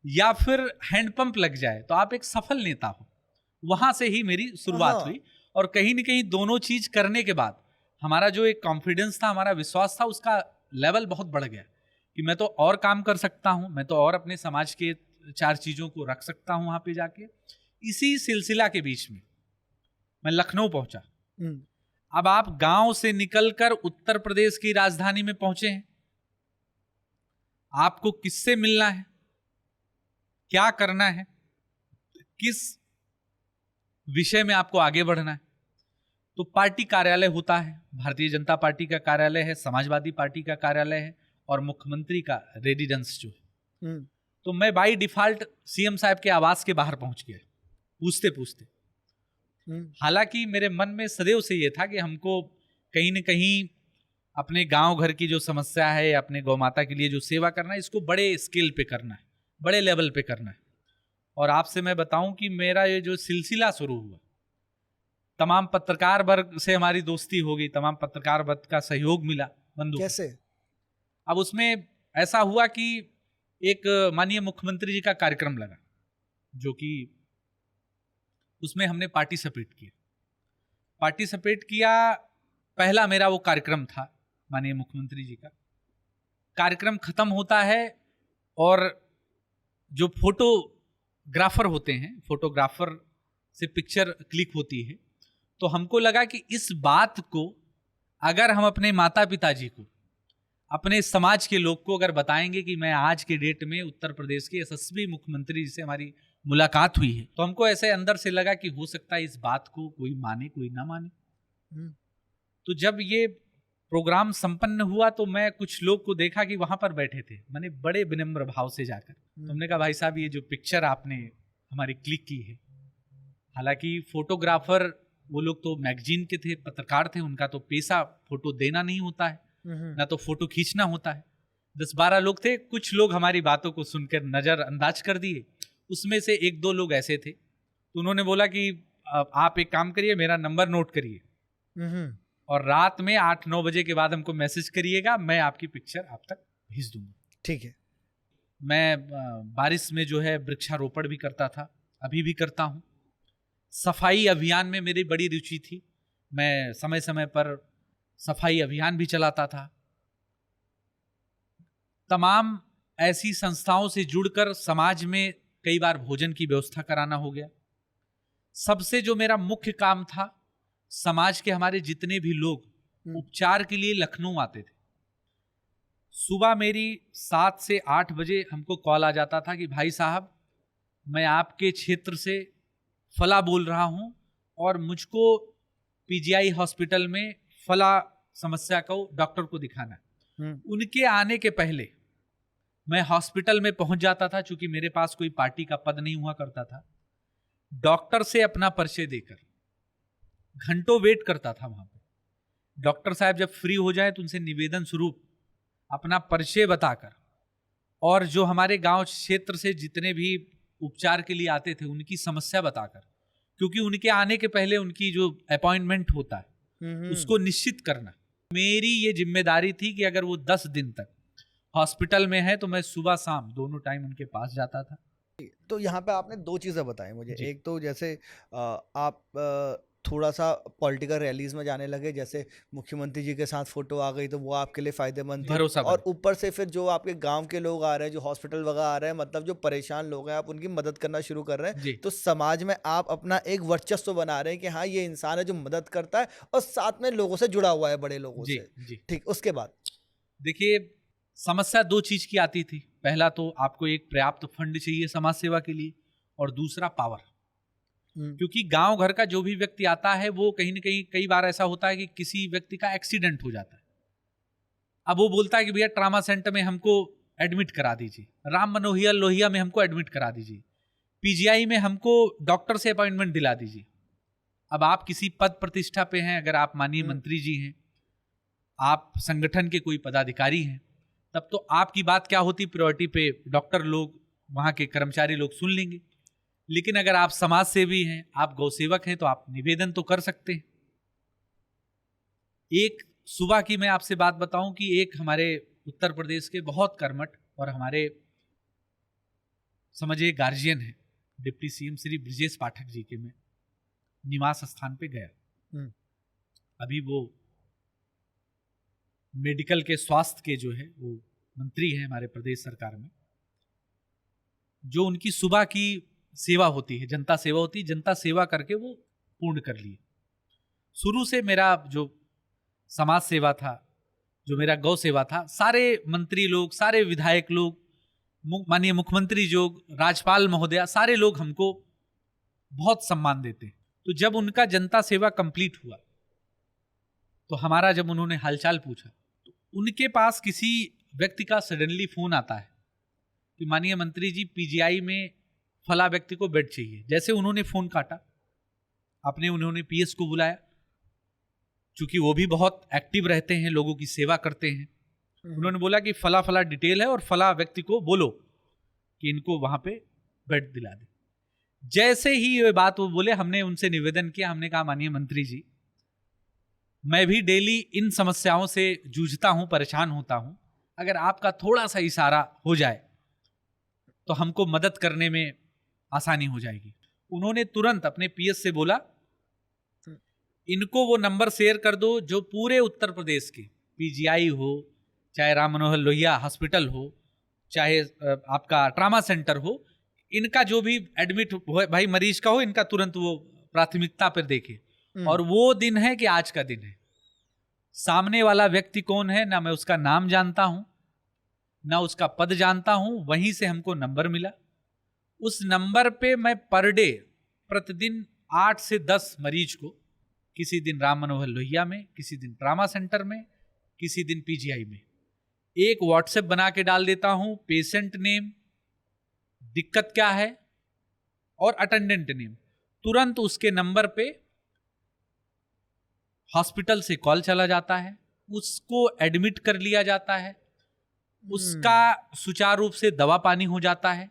या फिर हैंडपंप लग जाए तो आप एक सफल नेता हो। वहां से ही मेरी शुरुआत हुई और कहीं न कहीं दोनों चीज करने के बाद हमारा जो एक कॉन्फिडेंस था, हमारा विश्वास था, उसका लेवल बहुत बढ़ गया कि मैं तो और काम कर सकता हूं, मैं तो और अपने समाज के 4 चीजों को रख सकता हूं वहां पे जाके। इसी सिलसिला के बीच में मैं लखनऊ पहुंचा। अब आप गांव से निकलकर उत्तर प्रदेश की राजधानी में पहुंचे हैं, आपको किससे मिलना है, क्या करना है, किस विषय में आपको आगे बढ़ना है। तो पार्टी कार्यालय होता है, भारतीय जनता पार्टी का कार्यालय है, समाजवादी पार्टी का कार्यालय है और मुख्यमंत्री का रेजिडेंस जो है। तो मैं बाई डिफॉल्ट सीएम साहब के आवास के बाहर पहुंच गया पूछते पूछते। हालांकि मेरे मन में सदैव से ये था कि हमको कहीं न कहीं अपने गांव घर की जो समस्या है, अपने गौ माता के लिए जो सेवा करना है, इसको बड़े स्केल पे करना है, बड़े लेवल पे करना है। और आपसे मैं बताऊं कि मेरा ये जो सिलसिला शुरू हुआ, तमाम पत्रकार वर्ग से हमारी दोस्ती हो गई, तमाम पत्रकार वर्ग का सहयोग मिला। बंधु कैसे? अब उसमें ऐसा हुआ कि एक माननीय मुख्यमंत्री जी का कार्यक्रम लगा, जो कि उसमें हमने पार्टिसिपेट किया। पहला मेरा वो कार्यक्रम था माननीय मुख्यमंत्री जी का। कार्यक्रम खत्म होता है और जो फोटोग्राफर होते हैं, फोटोग्राफर से पिक्चर क्लिक होती है, तो हमको लगा कि इस बात को अगर हम अपने माता पिताजी को, अपने समाज के लोग को अगर बताएंगे कि मैं आज के डेट में उत्तर प्रदेश के यशस्वी मुख्यमंत्री से हमारी मुलाकात हुई है, तो हमको ऐसे अंदर से लगा कि हो सकता है इस बात को कोई माने कोई ना माने। तो जब ये प्रोग्राम संपन्न हुआ तो मैं कुछ लोग को देखा कि वहां पर बैठे थे, मैंने बड़े विनम्र भाव से जाकर तुमने कहा भाई साहब ये जो पिक्चर आपने हमारी क्लिक की है, हालांकि फोटोग्राफर वो लोग तो मैगजीन के थे, पत्रकार थे, उनका तो पेशा फोटो देना नहीं होता है, ना तो फोटो खींचना होता है। 10-12 लोग थे, कुछ लोग हमारी बातों को सुनकर नजरअंदाज कर दिए। उसमें से 1-2 लोग ऐसे थे तो उन्होंने बोला कि आप एक काम करिए, मेरा नंबर नोट करिए और रात में 8-9 बजे के बाद हमको मैसेज करिएगा, मैं आपकी पिक्चर आप तक भेज दूंगा। ठीक है। मैं बारिश में जो है वृक्षारोपण भी करता था, अभी भी करता हूँ। सफाई अभियान में मेरी बड़ी रुचि थी, मैं समय समय पर सफाई अभियान भी चलाता था। तमाम ऐसी संस्थाओं से जुड़कर समाज में कई बार भोजन की व्यवस्था कराना हो गया। सबसे जो मेरा मुख्य काम था, समाज के हमारे जितने भी लोग उपचार के लिए लखनऊ आते थे, सुबह मेरी 7 से 8 बजे हमको कॉल आ जाता था कि भाई साहब मैं आपके क्षेत्र से फला बोल रहा हूं और मुझको पीजीआई हॉस्पिटल में फला समस्या को डॉक्टर को दिखाना है। उनके आने के पहले मैं हॉस्पिटल में पहुंच जाता था, चूंकि मेरे पास कोई पार्टी का पद नहीं हुआ करता था। डॉक्टर से अपना परिचय देकर घंटों वेट करता था वहां पे। डॉक्टर साहब जब फ्री हो जाए तो उनसे निवेदन स्वरूप अपना परिचय बताकर और जो हमारे गांव क्षेत्र से जितने भी उपचार के लिए आते थे उनकी समस्या बताकर, क्योंकि उनके आने के पहले उनकी जो अपॉइंटमेंट होता है उसको निश्चित करना मेरी ये जिम्मेदारी थी कि अगर वो 10 दिन तक हॉस्पिटल में है तो मैं सुबह शाम दोनों टाइम उनके पास जाता था। तो यहाँ पे आपने 2 चीज़ें बताई मुझे। एक तो जैसे आप थोड़ा सा पॉलिटिकल रैलीज में जाने लगे, जैसे मुख्यमंत्री जी के साथ फोटो आ गई तो वो आपके लिए फायदेमंद थी, और ऊपर से फिर जो आपके गांव के लोग आ रहे हैं, जो हॉस्पिटल वगैरह आ रहे हैं, मतलब जो परेशान लोग हैं, आप उनकी मदद करना शुरू कर रहे हैं, तो समाज में आप अपना एक वर्चस्व बना रहे हैं कि हाँ ये इंसान है जो मदद करता है और साथ में लोगों से जुड़ा हुआ है, बड़े लोगों से। ठीक, उसके बाद देखिए समस्या 2 चीज की आती थी। पहला तो आपको एक पर्याप्त फंड चाहिए समाज सेवा के लिए, और दूसरा पावर। क्योंकि गांव घर का जो भी व्यक्ति आता है वो कहीं ना कहीं कई बार ऐसा होता है कि किसी व्यक्ति का एक्सीडेंट हो जाता है, अब वो बोलता है कि भैया ट्रामा सेंटर में हमको एडमिट करा दीजिए, राम मनोहर लोहिया में हमको एडमिट करा दीजिए, पीजीआई में हमको डॉक्टर से अपॉइंटमेंट दिला दीजिए। अब आप किसी पद प्रतिष्ठा पे हैं, अगर आप माननीय मंत्री जी हैं, आप संगठन के कोई पदाधिकारी हैं, तब तो आपकी बात क्या होती, प्रायोरिटी पे डॉक्टर लोग, वहां के कर्मचारी लोग सुन लेंगे। लेकिन अगर आप समाज सेवी हैं, आप गौसेवक हैं, तो आप निवेदन तो कर सकते हैं। एक सुबह की मैं आपसे बात बताऊं कि एक हमारे उत्तर प्रदेश के बहुत कर्मठ और हमारे समझिए गार्जियन हैं, डिप्टी सीएम श्री ब्रजेश पाठक जी के मैं निवास स्थान पे गया। अभी वो मेडिकल के स्वास्थ्य के जो है वो मंत्री हैं हमारे प्रदेश सरकार में। जो उनकी सुबह की सेवा होती है, जनता सेवा होती है, जनता सेवा करके वो पूर्ण कर लिए। शुरू से मेरा जो समाज सेवा था, जो मेरा गौ सेवा था, सारे मंत्री लोग, सारे विधायक लोग, माननीय मुख्यमंत्री जो, राज्यपाल महोदया, सारे लोग हमको बहुत सम्मान देते हैं। तो जब उनका जनता सेवा कंप्लीट हुआ तो हमारा जब उन्होंने हालचाल पूछा तो उनके पास किसी व्यक्ति का सडनली फोन आता है कि माननीय मंत्री जी पीजीआई में फला व्यक्ति को बेड चाहिए। जैसे उन्होंने फोन काटा, उन्होंने पीएस को बुलाया, चूंकि वो भी बहुत एक्टिव रहते हैं, लोगों की सेवा करते हैं। उन्होंने बोला कि फला फला डिटेल है और फला व्यक्ति को बोलो कि इनको वहां पे बेड दिला दे। जैसे ही ये बात वो बोले, हमने उनसे निवेदन किया, हमने कहा माननीय मंत्री जी, मैं भी डेली इन समस्याओं से जूझता हूं, परेशान होता हूं, अगर आपका थोड़ा सा इशारा हो जाए तो हमको मदद करने में आसानी हो जाएगी। उन्होंने तुरंत अपने पीएस से बोला, इनको वो नंबर शेयर कर दो जो पूरे उत्तर प्रदेश के पीजीआई हो, चाहे राम मनोहर लोहिया हॉस्पिटल हो, चाहे आपका ट्रामा सेंटर हो, इनका जो भी एडमिट हो भाई मरीज का हो, इनका तुरंत वो प्राथमिकता पर देखे और वो दिन है कि आज का दिन है। सामने वाला व्यक्ति कौन है ना मैं उसका नाम जानता हूं ना उसका पद जानता हूं, वहीं से हमको नंबर मिला। उस नंबर पे मैं पर डे प्रतिदिन 8 से 10 मरीज को, किसी दिन राम मनोहर लोहिया में, किसी दिन ट्रामा सेंटर में, किसी दिन पीजीआई में, एक व्हाट्सएप बना के डाल देता हूं, पेशेंट नेम, दिक्कत क्या है और अटेंडेंट नेम। तुरंत उसके नंबर पे हॉस्पिटल से कॉल चला जाता है, उसको एडमिट कर लिया जाता है, उसका सुचारू रूप से दवा पानी हो जाता है।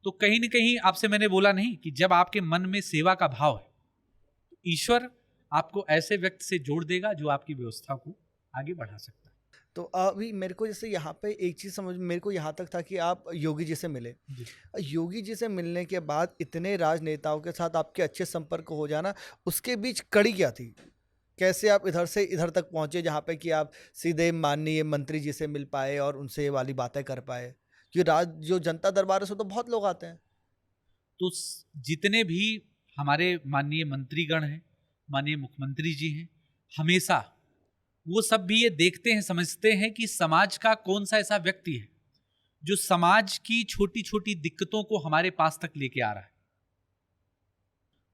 तो कहीं न कहीं आपसे मैंने बोला नहीं कि जब आपके मन में सेवा का भाव है, ईश्वर आपको ऐसे व्यक्ति से जोड़ देगा जो आपकी व्यवस्था को आगे बढ़ा सकता है। तो अभी मेरे को जैसे यहाँ पे एक चीज़ समझ मेरे को यहाँ तक था कि आप योगी जी से मिले। योगी जी से मिलने के बाद इतने राजनेताओं के साथ आपके अच्छे संपर्क हो जाना, उसके बीच कड़ी क्या थी? कैसे आप इधर से इधर तक पहुँचे जहाँ पे कि आप सीधे माननीय मंत्री जी से मिल पाए और उनसे ये वाली बातें कर पाए? जो जनता दरबार है उसमें तो बहुत लोग आते हैं। तो जितने भी हमारे माननीय मंत्रीगण हैं, माननीय मुख्यमंत्री जी हैं, हमेशा वो सब भी ये देखते हैं, समझते हैं कि समाज का कौन सा ऐसा व्यक्ति है जो समाज की छोटी छोटी दिक्कतों को हमारे पास तक लेके आ रहा है।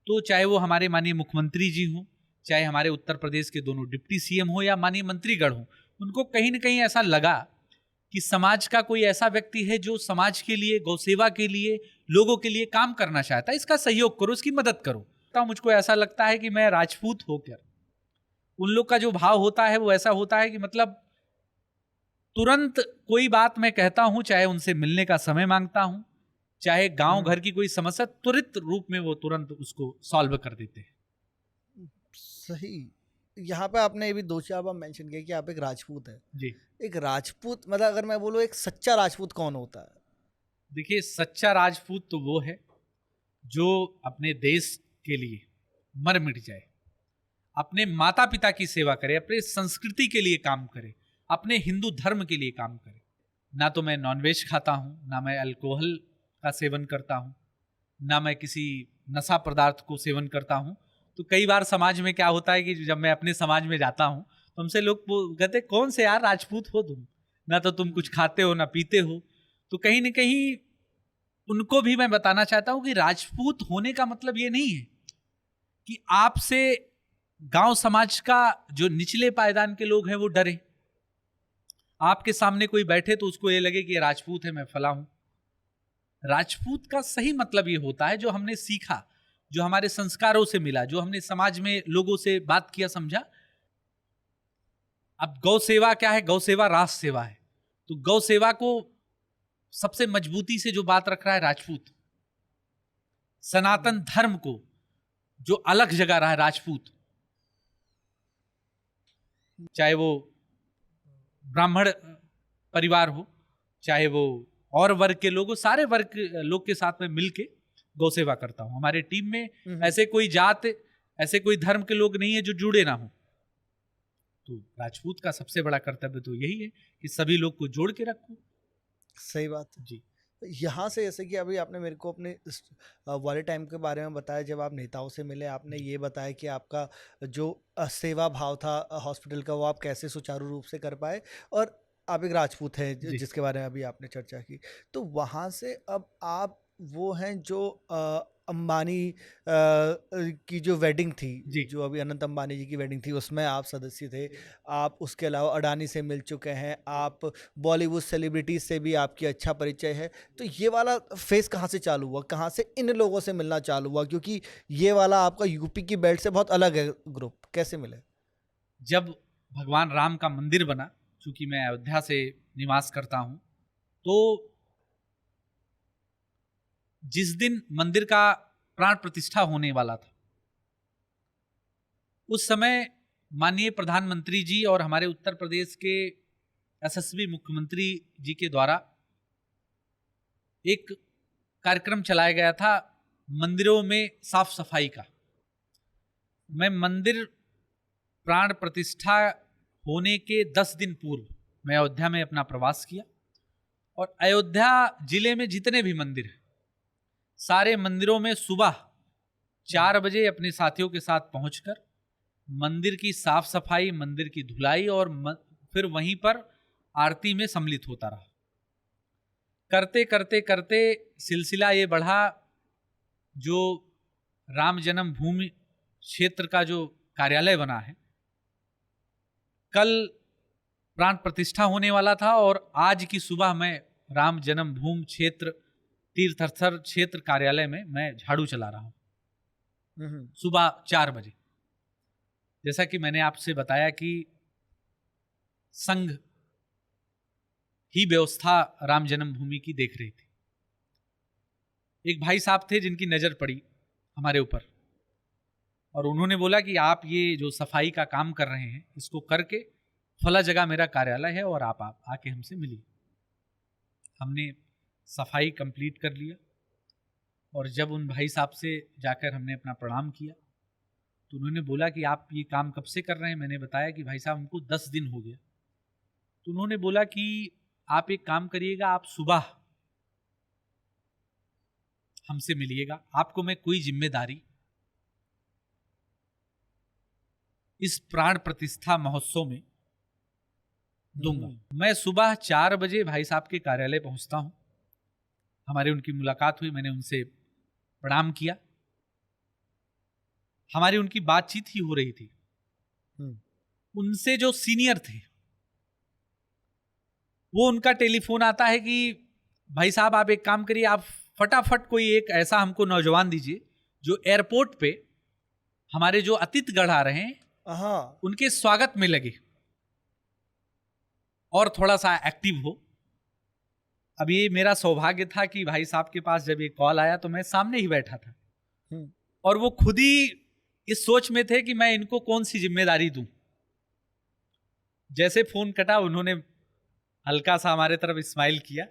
तो चाहे वो हमारे माननीय मुख्यमंत्री जी हों, चाहे हमारे उत्तर प्रदेश के दोनों डिप्टी सीएम हो या माननीय मंत्रीगण हो, उनको कहीं ना कहीं ऐसा लगा कि समाज का कोई ऐसा व्यक्ति है जो समाज के लिए, गौसेवा के लिए, लोगों के लिए काम करना चाहता है, इसका सहयोग करो, इसकी मदद करो। तो मुझको ऐसा लगता है कि मैं राजपूत होकर उन लोग का जो भाव होता है वो ऐसा होता है कि मतलब तुरंत कोई बात मैं कहता हूं, चाहे उनसे मिलने का समय मांगता हूं, चाहे गांव घर की कोई समस्या, त्वरित रूप में वो तुरंत उसको सॉल्व कर देते हैं। सही। यहाँ पे आपने ये भी 2-4 बार मेंशन किया कि आप एक राजपूत है जी। एक राजपूत मतलब अगर मैं बोलूँ एक सच्चा राजपूत कौन होता है? देखिए, सच्चा राजपूत तो वो है जो अपने देश के लिए मर मिट जाए, अपने माता पिता की सेवा करे, अपने संस्कृति के लिए काम करे, अपने हिंदू धर्म के लिए काम करे। ना तो मैं नॉनवेज खाता हूँ, ना मैं अल्कोहल का सेवन करता हूँ, ना मैं किसी नशा पदार्थ को सेवन करता हूँ। तो कई बार समाज में क्या होता है कि जब मैं अपने समाज में जाता हूँ तो हमसे लोग कहते कौन से यार राजपूत हो तुम, ना तो तुम कुछ खाते हो ना पीते हो। तो कहीं ना कहीं उनको भी मैं बताना चाहता हूँ कि राजपूत होने का मतलब ये नहीं है कि आपसे गांव समाज का जो निचले पायदान के लोग हैं वो डरे। आपके सामने कोई बैठे तो उसको ये लगे कि ये राजपूत है, मैं फला हूं। राजपूत का सही मतलब ये होता है जो हमने सीखा, जो हमारे संस्कारों से मिला, जो हमने समाज में लोगों से बात किया, समझा। अब गौ सेवा क्या है? गौ सेवा राष्ट्र सेवा है। तो गौ सेवा को सबसे मजबूती से जो बात रख रहा है राजपूत, सनातन धर्म को जो अलग जगह रहा है राजपूत, चाहे वो ब्राह्मण परिवार हो, चाहे वो और वर्ग के लोग हो, सारे वर्ग के लोग के साथ में मिलके गौ सेवा करता हूं। हमारे टीम में ऐसे कोई जात, ऐसे कोई धर्म के लोग नहीं है जो जुड़े ना हो। तो राजपूत का सबसे बड़ा कर्तव्य तो यही है कि सभी लोग को जोड़ के रखो। सही बात जी। यहाँ से जैसे कि अभी आपने मेरे को अपने वाले टाइम के बारे में बताया, जब आप नेताओं से मिले, आपने ये बताया कि आपका जो सेवा भाव था हॉस्पिटल का वो आप कैसे सुचारू रूप से कर पाए, और आप एक राजपूत हैं जिसके बारे में अभी आपने चर्चा की। तो वहाँ से अब आप वो हैं जो अंबानी की जो वेडिंग थी, जो अभी अनंत अंबानी जी की वेडिंग थी, उसमें आप सदस्य थे। आप उसके अलावा अडानी से मिल चुके हैं, आप बॉलीवुड सेलिब्रिटीज से भी आपकी अच्छा परिचय है। तो ये वाला फेस कहाँ से चालू हुआ, कहाँ से इन लोगों से मिलना चालू हुआ? क्योंकि ये वाला आपका यूपी की बेल्ट से बहुत अलग है ग्रुप, कैसे मिले? जब भगवान राम का मंदिर बना, चूंकि मैं अयोध्या से निवास करता हूं, तो जिस दिन मंदिर का प्राण प्रतिष्ठा होने वाला था, उस समय माननीय प्रधानमंत्री जी और हमारे उत्तर प्रदेश के यशस्वी मुख्यमंत्री जी के द्वारा एक कार्यक्रम चलाया गया था मंदिरों में साफ सफाई का। मैं मंदिर प्राण प्रतिष्ठा होने के 10 दिन पूर्व मैं अयोध्या में अपना प्रवास किया, और अयोध्या जिले में जितने भी मंदिर हैं, सारे मंदिरों में सुबह 4 बजे अपने साथियों के साथ पहुंचकर मंदिर की साफ सफाई, मंदिर की धुलाई और फिर वहीं पर आरती में सम्मिलित होता रहा। करते करते करते सिलसिला ये बढ़ा। जो राम जन्म भूमि क्षेत्र का जो कार्यालय बना है, कल प्राण प्रतिष्ठा होने वाला था और आज की सुबह मैं राम जन्म भूमि क्षेत्र तीर्थस्थल क्षेत्र कार्यालय में मैं झाड़ू चला रहा हूँ सुबह 4 बजे। जैसा कि मैंने आपसे बताया कि संघ ही व्यवस्था राम जन्मभूमि की देख रही थी। एक भाई साहब थे जिनकी नजर पड़ी हमारे ऊपर और उन्होंने बोला कि आप ये जो सफाई का काम कर रहे हैं इसको करके फला जगह मेरा कार्यालय है और आप आके हमसे मिलिए। हमने सफाई कंप्लीट कर लिया और जब उन भाई साहब से जाकर हमने अपना प्रणाम किया तो उन्होंने बोला कि आप ये काम कब से कर रहे हैं। मैंने बताया कि भाई साहब हमको 10 दिन हो गया। तो उन्होंने बोला कि आप एक काम करिएगा, आप सुबह हमसे मिलिएगा, आपको मैं कोई जिम्मेदारी इस प्राण प्रतिष्ठा महोत्सव में दूंगा। मैं सुबह 4 बजे भाई साहब के कार्यालय पहुंचता हूं। हमारी उनकी मुलाकात हुई, मैंने उनसे प्रणाम किया, हमारी उनकी बातचीत ही हो रही थी। उनसे जो सीनियर थे वो उनका टेलीफोन आता है कि भाई साहब आप एक काम करिए, आप फटाफट कोई एक ऐसा हमको नौजवान दीजिए जो एयरपोर्ट पे हमारे जो अतिथिगण आ रहे हैं उनके स्वागत में लगे और थोड़ा सा एक्टिव हो। अब ये मेरा सौभाग्य था कि भाई साहब के पास जब ये कॉल आया तो मैं सामने ही बैठा था और वो खुद ही इस सोच में थे कि मैं इनको कौन सी जिम्मेदारी दूं। जैसे फोन कटा उन्होंने हल्का सा हमारे तरफ स्माइल किया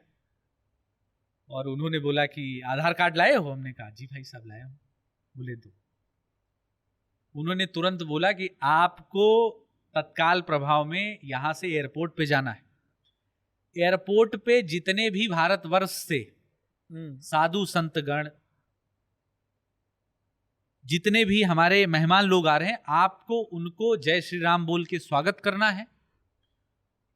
और उन्होंने बोला कि आधार कार्ड लाए हो? हमने कहा जी भाई साहब लाया हूं। बोले दो। उन्होंने तुरंत बोला कि आपको तत्काल प्रभाव में यहां से एयरपोर्ट पे जाना है। एयरपोर्ट पे जितने भी भारतवर्ष से साधु संतगण, जितने भी हमारे मेहमान लोग आ रहे हैं, आपको उनको जय श्री राम बोल के स्वागत करना है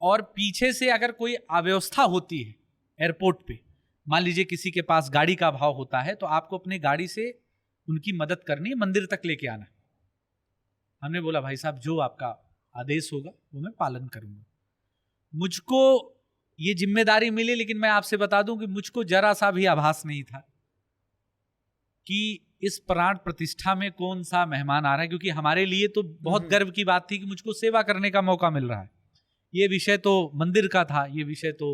और पीछे से अगर कोई अव्यवस्था होती है एयरपोर्ट पे, मान लीजिए किसी के पास गाड़ी का अभाव होता है, तो आपको अपनी गाड़ी से उनकी मदद करनी है, मंदिर तक लेके आना है। हमने बोला भाई साहब जो आपका आदेश होगा वो मैं पालन करूंगा। मुझको ये जिम्मेदारी मिली, लेकिन मैं आपसे बता दूं कि मुझको जरा सा भी आभास नहीं था कि इस प्राण प्रतिष्ठा में कौन सा मेहमान आ रहा है, क्योंकि हमारे लिए तो बहुत गर्व की बात थी कि मुझको सेवा करने का मौका मिल रहा है। ये विषय तो मंदिर का था, ये विषय तो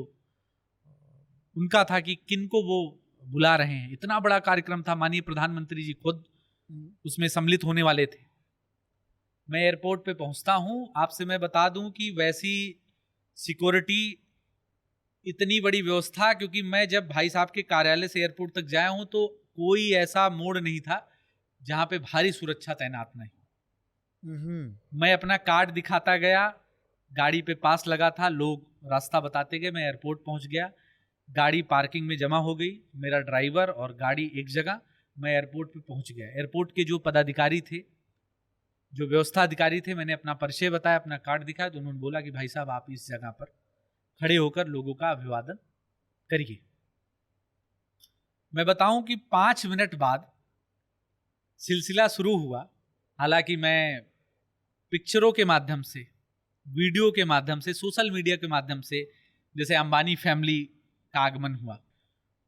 उनका था कि किनको वो बुला रहे हैं। इतना बड़ा कार्यक्रम था, माननीय प्रधानमंत्री जी खुद उसमें सम्मिलित होने वाले थे। मैं एयरपोर्ट पे पहुंचता हूं। आपसे मैं बता दूं कि वैसी सिक्योरिटी, इतनी बड़ी व्यवस्था, क्योंकि मैं जब भाई साहब के कार्यालय से एयरपोर्ट तक जाया हूं तो कोई ऐसा मोड़ नहीं था जहां पे भारी सुरक्षा तैनात नहीं। मैं अपना कार्ड दिखाता गया, गाड़ी पे पास लगा था, लोग रास्ता बताते गए, मैं एयरपोर्ट पहुंच गया, गाड़ी पार्किंग में जमा हो गई, मेरा ड्राइवर और गाड़ी एक जगह, मैं एयरपोर्ट पे पहुंच गया। एयरपोर्ट के जो पदाधिकारी थे, जो व्यवस्था अधिकारी थे, मैंने अपना परिचय बताया, अपना कार्ड दिखाया, तो उन्होंने बोला कि भाई साहब आप इस जगह पर खड़े होकर लोगों का अभिवादन करिए। मैं बताऊं कि 5 मिनट बाद सिलसिला शुरू हुआ। हालांकि मैं पिक्चरों के माध्यम से, वीडियो के माध्यम से, सोशल मीडिया के माध्यम से, जैसे अंबानी फैमिली का आगमन हुआ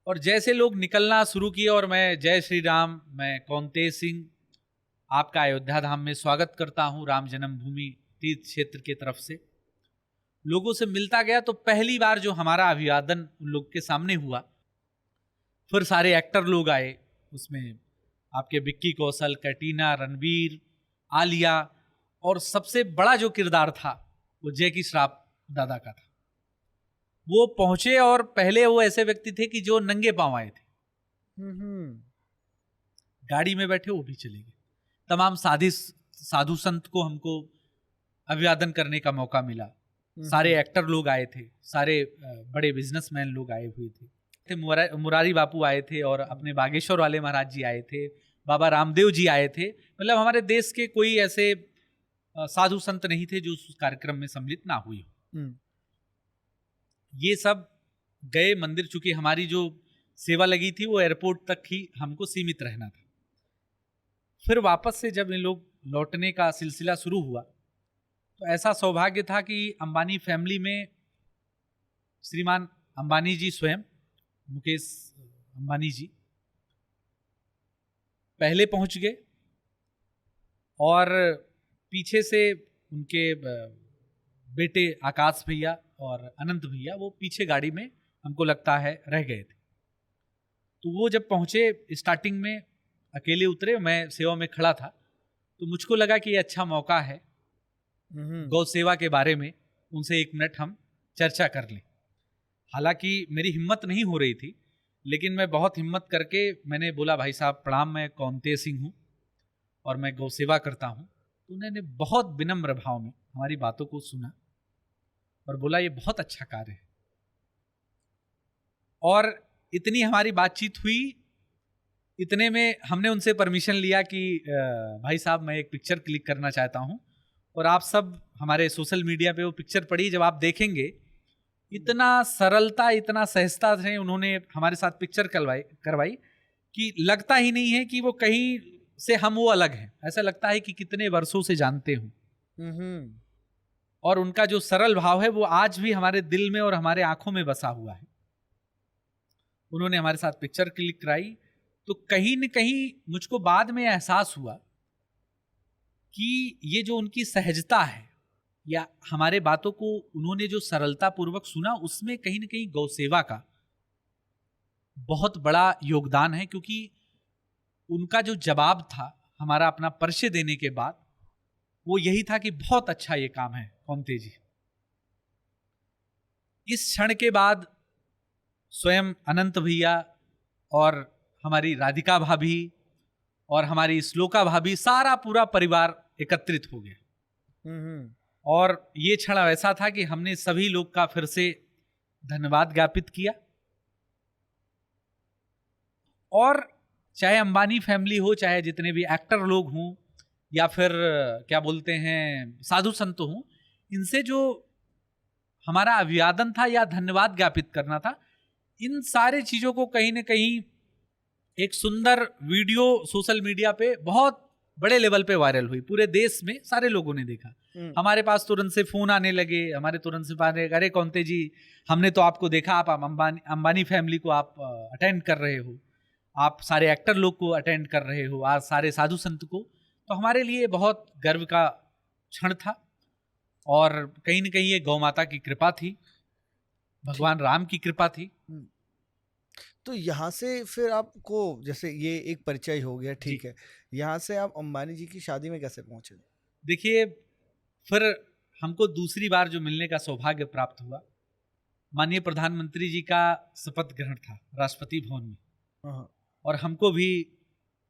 और जैसे लोग निकलना शुरू किए और मैं जय श्री राम, मैं कौनतेज सिंह आपका अयोध्या धाम में स्वागत करता हूं राम जन्मभूमि तीर्थ क्षेत्र की तरफ से, लोगों से मिलता गया तो पहली बार जो हमारा अभिवादन उन लोग के सामने हुआ। फिर सारे एक्टर लोग आए, उसमें आपके विक्की कौशल, कैटरीना, रणवीर, आलिया, और सबसे बड़ा जो किरदार था वो जैकी श्रॉफ दादा का था। वो पहुंचे और पहले वो ऐसे व्यक्ति थे कि जो नंगे पांव आए थे, गाड़ी में बैठे वो भी चले गए। तमाम साधु संत को हमको अभिवादन करने का मौका मिला। सारे एक्टर लोग आए थे, सारे बड़े बिजनेसमैन लोग आए हुए थे, मुरारी बापू आए थे और अपने बागेश्वर वाले महाराज जी आए थे, बाबा रामदेव जी आए थे। मतलब हमारे देश के कोई ऐसे साधु संत नहीं थे जो उस कार्यक्रम में सम्मिलित ना हुए हो। हम्म, ये सब गए मंदिर, चूंकि हमारी जो सेवा लगी थी वो एयरपोर्ट तक ही हमको सीमित रहना था। फिर वापस से जब इन लोग लौटने का सिलसिला शुरू हुआ तो ऐसा सौभाग्य था कि अंबानी फैमिली में श्रीमान अंबानी जी स्वयं, मुकेश अंबानी जी, पहले पहुंच गए और पीछे से उनके बेटे आकाश भैया और अनंत भैया वो पीछे गाड़ी में हमको लगता है रह गए थे। तो वो जब पहुंचे स्टार्टिंग में अकेले उतरे, मैं सेवा में खड़ा था, तो मुझको लगा कि ये अच्छा मौका है गौ सेवा के बारे में उनसे 1 मिनट हम चर्चा कर लें। हालांकि मेरी हिम्मत नहीं हो रही थी, लेकिन मैं बहुत हिम्मत करके मैंने बोला, भाई साहब प्रणाम, मैं कौनते सिंह हूँ और मैं गौ सेवा करता हूँ। तो उन्होंने बहुत विनम्र भाव में हमारी बातों को सुना और बोला ये बहुत अच्छा कार्य है। और इतनी हमारी बातचीत हुई, इतने में हमने उनसे परमिशन लिया कि भाई साहब मैं एक पिक्चर क्लिक करना चाहता हूँ और आप सब हमारे सोशल मीडिया पे वो पिक्चर पड़ी, जब आप देखेंगे इतना सरलता, इतना सहजता से उन्होंने हमारे साथ पिक्चर करवाई कि लगता ही नहीं है कि वो कहीं से हम वो अलग हैं। ऐसा लगता है कि कितने वर्षों से जानते हूँ। और उनका जो सरल भाव है वो आज भी हमारे दिल में और हमारे आंखों में बसा हुआ है। उन्होंने हमारे साथ पिक्चर क्लिक कराई तो कहीं न कहीं मुझको बाद में एहसास हुआ कि ये जो उनकी सहजता है या हमारे बातों को उन्होंने जो सरलता पूर्वक सुना, उसमें कहीं न कहीं गौ सेवा का बहुत बड़ा योगदान है। क्योंकि उनका जो जवाब था हमारा अपना परिचय देने के बाद, वो यही था कि बहुत अच्छा ये काम है कौनते जी। इस क्षण के बाद स्वयं अनंत भैया और हमारी राधिका भाभी और हमारी श्लोका भाभी, सारा पूरा परिवार एकत्रित हो गया। और ये क्षण ऐसा था कि हमने सभी लोग का फिर से धन्यवाद ज्ञापित किया। और चाहे अंबानी फैमिली हो, चाहे जितने भी एक्टर लोग हों या फिर क्या बोलते हैं साधु संत हों, इनसे जो हमारा अभिवादन था या धन्यवाद ज्ञापित करना था, इन सारे चीजों को कहीं न कहीं एक सुंदर वीडियो सोशल मीडिया पे बहुत बड़े लेवल पे वायरल हुई, पूरे देश में सारे लोगों ने देखा। हमारे पास तुरंत से फोन आने लगे, हमारे तुरंत से बात, अरे कौनते जी हमने तो आपको देखा, आप अंबानी फैमिली को आप अटेंड कर रहे हो, आप सारे एक्टर लोग को अटेंड कर रहे हो, आज सारे साधु संत को। तो हमारे लिए बहुत गर्व का क्षण था और कहीं न कहीं ये गौ माता की कृपा थी, भगवान राम की कृपा थी। तो यहाँ से फिर आपको, जैसे ये एक परिचय हो गया, ठीक है, यहाँ से आप अंबानी जी की शादी में कैसे पहुंचे? देखिए, फिर हमको दूसरी बार जो मिलने का सौभाग्य प्राप्त हुआ, माननीय प्रधानमंत्री जी का शपथ ग्रहण था राष्ट्रपति भवन में, और हमको भी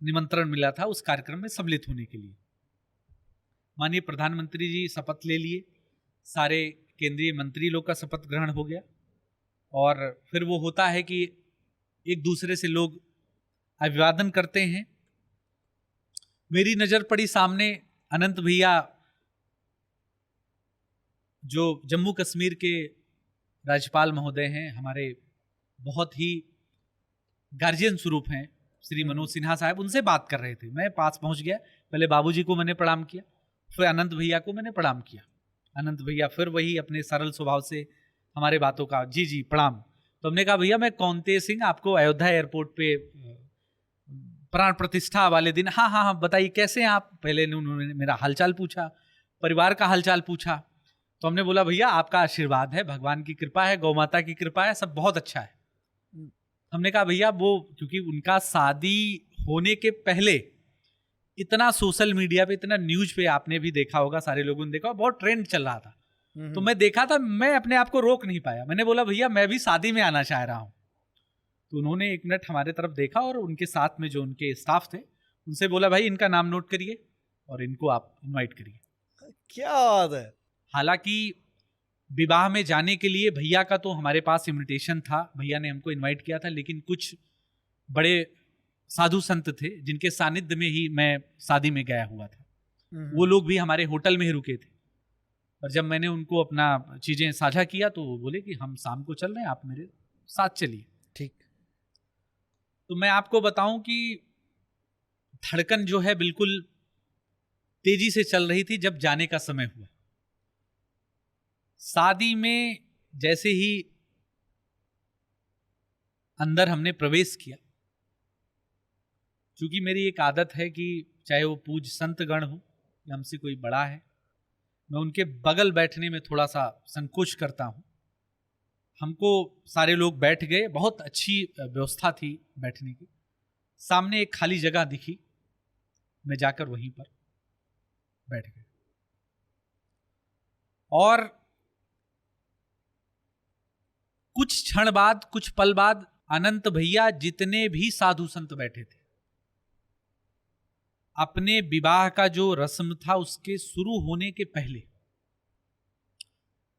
निमंत्रण मिला था उस कार्यक्रम में सम्मिलित होने के लिए। माननीय प्रधानमंत्री जी शपथ ले लिए, सारे केंद्रीय मंत्री लोग का शपथ ग्रहण हो गया, और फिर वो होता है कि एक दूसरे से लोग अभिवादन करते हैं। मेरी नजर पड़ी सामने अनंत भैया, जो जम्मू कश्मीर के राज्यपाल महोदय हैं, हमारे बहुत ही गार्जियन स्वरूप हैं, श्री मनोज सिन्हा साहब, उनसे बात कर रहे थे। मैं पास पहुंच गया, पहले बाबूजी को मैंने प्रणाम किया, फिर अनंत भैया को मैंने प्रणाम किया। अनंत भैया फिर वही अपने सरल स्वभाव से हमारे बातों का जी जी प्रणाम। तो हमने कहा भैया मैं कौनते सिंह, आपको अयोध्या एयरपोर्ट पे प्राण प्रतिष्ठा वाले दिन, हाँ हाँ हाँ बताइए कैसे हैं आप। पहले उन्होंने मेरा हालचाल पूछा, परिवार का हालचाल पूछा। तो हमने बोला भैया आपका आशीर्वाद है, भगवान की कृपा है, गौ माता की कृपा है, सब बहुत अच्छा है। हमने कहा भैया वो, क्योंकि उनका शादी होने के पहले इतना सोशल मीडिया पे, इतना न्यूज पे आपने भी देखा होगा, सारे लोगों ने देखा, बहुत ट्रेंड चल रहा था। तो मैं देखा था, मैं अपने आप को रोक नहीं पाया। मैंने बोला भैया मैं भी शादी में आना चाह रहा हूँ। तो उन्होंने 1 मिनट हमारे तरफ देखा और उनके साथ में जो उनके स्टाफ थे उनसे बोला भाई इनका नाम नोट करिए और इनको आप इनवाइट करिए। क्या बात है। हालांकि विवाह में जाने के लिए भैया का तो हमारे पास इनविटेशन था, भैया ने हमको इनवाइट किया था, लेकिन कुछ बड़े साधु संत थे जिनके सानिध्य में ही मैं शादी में गया हुआ था। वो लोग भी हमारे होटल में ही रुके थे। और जब मैंने उनको अपना चीज़ें साझा किया तो वो बोले कि हम शाम को चल रहे हैं, आप मेरे साथ चलिए। ठीक। तो मैं आपको बताऊं कि धड़कन जो है बिल्कुल तेजी से चल रही थी जब जाने का समय हुआ। शादी में जैसे ही अंदर हमने प्रवेश किया, क्योंकि मेरी एक आदत है कि चाहे वो पूज्य संतगण हो या हमसे कोई बड़ा है, मैं उनके बगल बैठने में थोड़ा सा संकोच करता हूं। हमको सारे लोग बैठ गए, बहुत अच्छी व्यवस्था थी बैठने की। सामने एक खाली जगह दिखी, मैं जाकर वहीं पर बैठ गया। और कुछ क्षण बाद, कुछ पल बाद, अनंत भैया जितने भी साधु संत बैठे थे, अपने विवाह का जो रस्म था उसके शुरू होने के पहले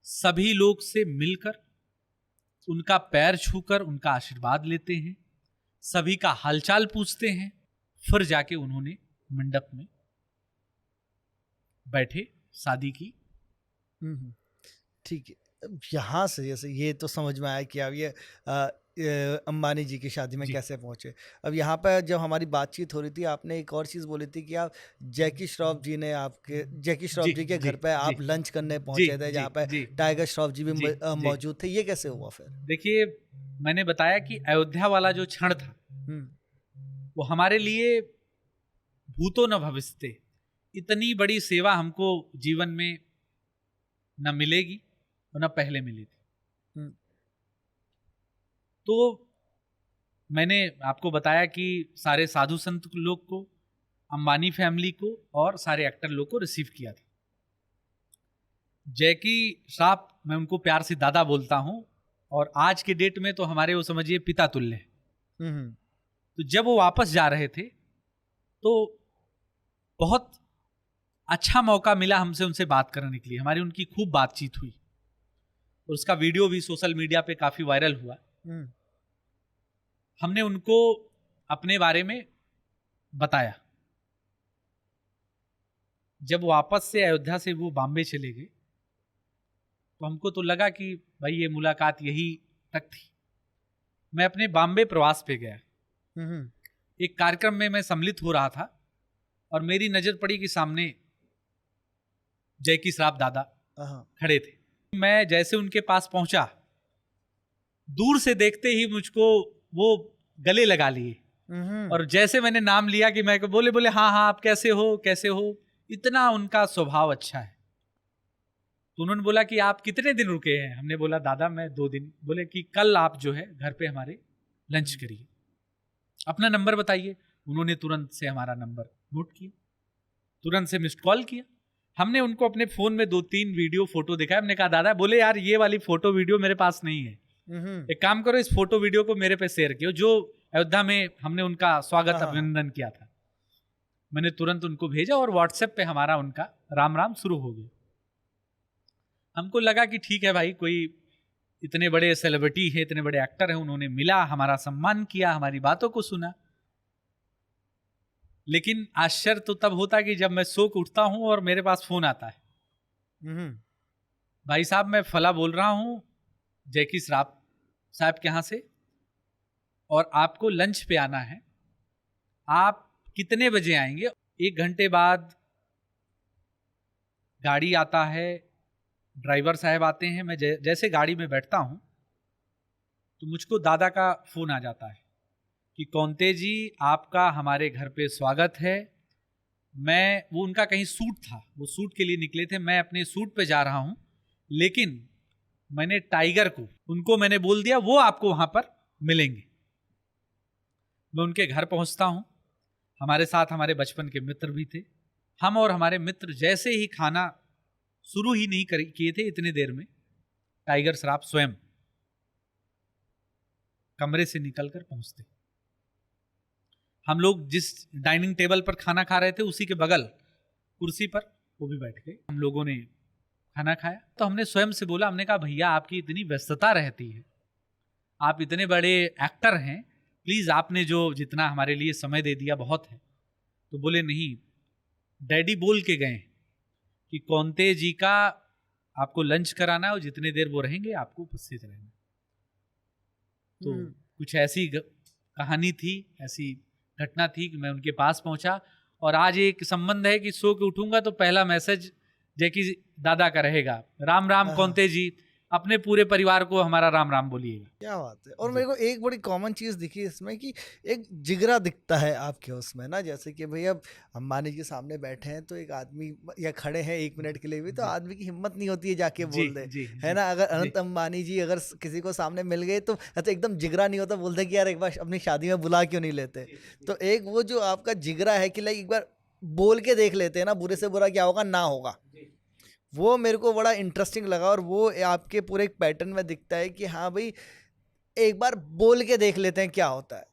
सभी लोग से मिलकर, उनका पैर छूकर उनका आशीर्वाद लेते हैं, सभी का हालचाल पूछते हैं, फिर जाके उन्होंने मंडप में बैठे शादी की। ठीक है। अब यहाँ से जैसे ये तो समझ में आया कि आप ये अंबानी जी की शादी में जी। कैसे पहुंचे। अब यहाँ पर जब हमारी बातचीत हो रही थी, आपने एक और चीज़ बोली थी कि आप जैकी श्रॉफ जी ने जैकी श्रॉफ जी के घर पे आप लंच करने पहुंचे थे, जहाँ पे टाइगर श्रॉफ जी भी मौजूद थे। ये कैसे हुआ फिर? देखिए, मैंने बताया कि अयोध्या वाला जो क्षण था वो हमारे लिए भूतो न भविष्यते, इतनी बड़ी सेवा हमको जीवन में न मिलेगी और न पहले मिली थी। तो मैंने आपको बताया कि सारे साधु संत लोग को, अंबानी फैमिली को और सारे एक्टर लोग को रिसीव किया था। जैकी श्रॉफ, मैं उनको प्यार से दादा बोलता हूं, और आज के डेट में तो हमारे वो समझिए पिता तुल्य है। तो जब वो वापस जा रहे थे तो बहुत अच्छा मौका मिला हमसे उनसे बात करने के लिए। हमारी उनकी खूब बातचीत हुई और उसका वीडियो भी सोशल मीडिया पे काफी वायरल हुआ। हमने उनको अपने बारे में बताया। जब वापस से अयोध्या से वो बॉम्बे चले गए तो हमको तो लगा कि भाई ये मुलाकात यही तक थी। मैं अपने बॉम्बे प्रवास पे गया। एक कार्यक्रम में मैं सम्मिलित हो रहा था और मेरी नजर पड़ी कि सामने जैकी श्रॉफ दादा खड़े थे। मैं जैसे उनके पास पहुंचा, दूर से देखते ही मुझको वो गले लगा लिए और जैसे मैंने नाम लिया कि मैं बोले हाँ हाँ आप कैसे हो। इतना उनका स्वभाव अच्छा है। तो उन्होंने बोला कि आप कितने दिन रुके हैं? हमने बोला दादा मैं 2 दिन। बोले कि कल आप जो है घर पे हमारे लंच करिए, अपना नंबर बताइए। उन्होंने तुरंत से हमारा नंबर नोट किया, तुरंत से मिस्ड कॉल किया। हमने उनको अपने फोन में 2-3 वीडियो फोटो दिखाया। हमने कहा दादा, बोले यार ये वाली फोटो वीडियो मेरे पास नहीं है, एक काम करो इस फोटो वीडियो को मेरे पे शेयर किया, जो अयोध्या में हमने उनका स्वागत अभिनंदन किया था। मैंने तुरंत उनको भेजा और व्हाट्सएप पे हमारा उनका राम राम शुरू हो गया। हमको लगा कि ठीक है भाई, कोई इतने बड़े सेलिब्रिटी है, इतने बड़े एक्टर हैं, उन्होंने मिला, हमारा सम्मान किया, हमारी बातों को सुना। लेकिन आश्चर्य तो तब होता कि जब मैं सो के उठता हूं और मेरे पास फोन आता है, भाई साहब मैं फला बोल रहा हूं जैकी श्रॉफ साहब के यहाँ से, और आपको लंच पे आना है, आप कितने बजे आएंगे? 1 घंटे बाद गाड़ी आता है, ड्राइवर साहब आते हैं। मैं जैसे गाड़ी में बैठता हूं तो मुझको दादा का फोन आ जाता है कि कौनते जी आपका हमारे घर पे स्वागत है। वो उनका कहीं सूट था, वो सूट के लिए निकले थे, मैं अपने सूट पे जा रहा हूं, लेकिन मैंने टाइगर को, उनको मैंने बोल दिया वो आपको वहां पर मिलेंगे। मैं उनके घर पहुंचता हूं, हमारे साथ हमारे बचपन के मित्र भी थे। हम और हमारे मित्र जैसे ही खाना शुरू ही नहीं किए थे, इतने देर में टाइगर श्रॉफ स्वयं कमरे से निकलकर पहुंचते। हम लोग जिस डाइनिंग टेबल पर खाना खा रहे थे उसी के बगल कुर्सी पर वो भी बैठ गए। हम लोगों ने खाना खाया तो हमने स्वयं से बोला, हमने कहा भैया आपकी इतनी व्यस्तता रहती है, आप इतने बड़े एक्टर हैं, प्लीज आपने जो जितना हमारे लिए समय दे दिया बहुत है। तो बोले नहीं, डैडी बोल के गए कि कौंते जी का आपको लंच कराना है और जितनी देर वो रहेंगे आपको उपस्थित रहना। तो कुछ ऐसी कहानी थी, ऐसी घटना थी कि मैं उनके पास पहुंचा। और आज एक संबंध है कि सो के उठूंगा तो पहला मैसेज जैकी दादा का रहेगा, राम राम कौंते जी, अपने पूरे परिवार को हमारा राम राम बोलिएगा। क्या बात है। और मेरे को एक बड़ी कॉमन चीज़ दिखी इसमें कि एक जिगरा दिखता है आपके उसमें ना, जैसे कि भाई अब अंबानी जी सामने बैठे हैं तो एक आदमी या खड़े हैं 1 मिनट के लिए भी, तो आदमी की हिम्मत नहीं होती है जाके बोल दे, है ना। अगर अनंत अंबानी जी अगर किसी को सामने मिल गए तो एकदम जिगरा नहीं होता, बोलते कि यार एक बार अपनी शादी में बुला क्यों नहीं लेते। तो एक वो जो आपका जिगरा है कि लाइक एक बार बोल के देख लेते हैं ना, बुरे से बुरा क्या होगा ना होगा, वो मेरे को बड़ा इंटरेस्टिंग लगा। और वो आपके पूरे एक पैटर्न में दिखता है कि हाँ भाई एक बार बोल के देख लेते हैं क्या होता है,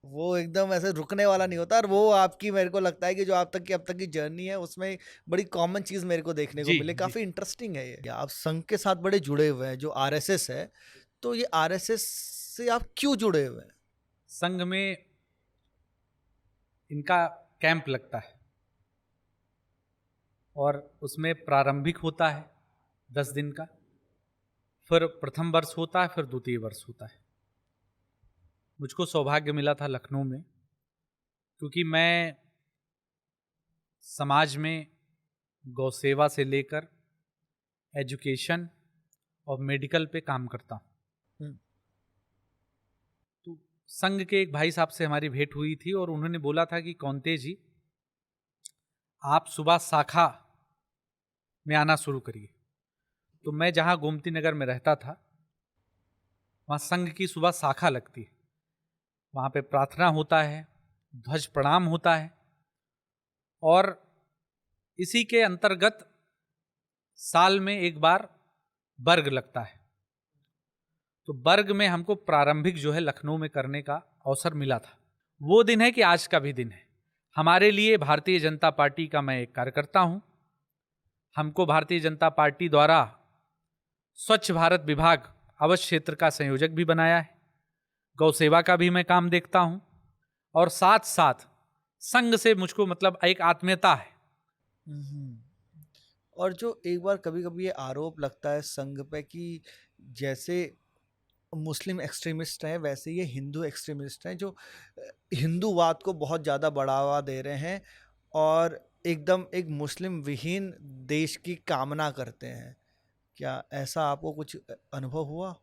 वो एकदम ऐसे रुकने वाला नहीं होता। और वो आपकी मेरे को लगता है कि जो आप तक की अब तक की जर्नी है उसमें बड़ी कॉमन चीज़ मेरे को देखने को मिले, काफ़ी इंटरेस्टिंग है ये। आप संघ के साथ बड़े जुड़े हुए हैं, जो आरएसएस है, तो ये आरएसएस से आप क्यों जुड़े हुए हैं? संघ में इनका कैंप लगता है और उसमें प्रारंभिक होता है 10 दिन का, फिर प्रथम वर्ष होता है, फिर द्वितीय वर्ष होता है। मुझको सौभाग्य मिला था लखनऊ में, क्योंकि मैं समाज में गौ सेवा से लेकर एजुकेशन और मेडिकल पे काम करता हूँ। तो संघ के एक भाई साहब से हमारी भेंट हुई थी और उन्होंने बोला था कि कौंते जी आप सुबह शाखा में आना शुरू करिए। तो मैं जहाँ गोमती नगर में रहता था वहाँ संघ की सुबह शाखा लगती है, वहाँ पे प्रार्थना होता है, ध्वज प्रणाम होता है, और इसी के अंतर्गत साल में एक बार वर्ग लगता है। तो वर्ग में हमको प्रारंभिक जो है लखनऊ में करने का अवसर मिला था। वो दिन है कि आज का भी दिन है हमारे लिए। भारतीय जनता पार्टी का मैं एक कार्यकर्ता हूँ। हमको भारतीय जनता पार्टी द्वारा स्वच्छ भारत विभाग अवध क्षेत्र का संयोजक भी बनाया है। गौ सेवा का भी मैं काम देखता हूँ और साथ साथ संघ से मुझको मतलब एक आत्मीयता है। और जो एक बार कभी कभी ये आरोप लगता है संघ पे कि जैसे मुस्लिम एक्सट्रीमिस्ट हैं वैसे ये हिंदू एक्सट्रीमिस्ट हैं, जो हिंदूवाद को बहुत ज़्यादा बढ़ावा दे रहे हैं और एकदम एक मुस्लिम विहीन देश की कामना करते हैं। क्या ऐसा आपको कुछ अनुभव हुआ?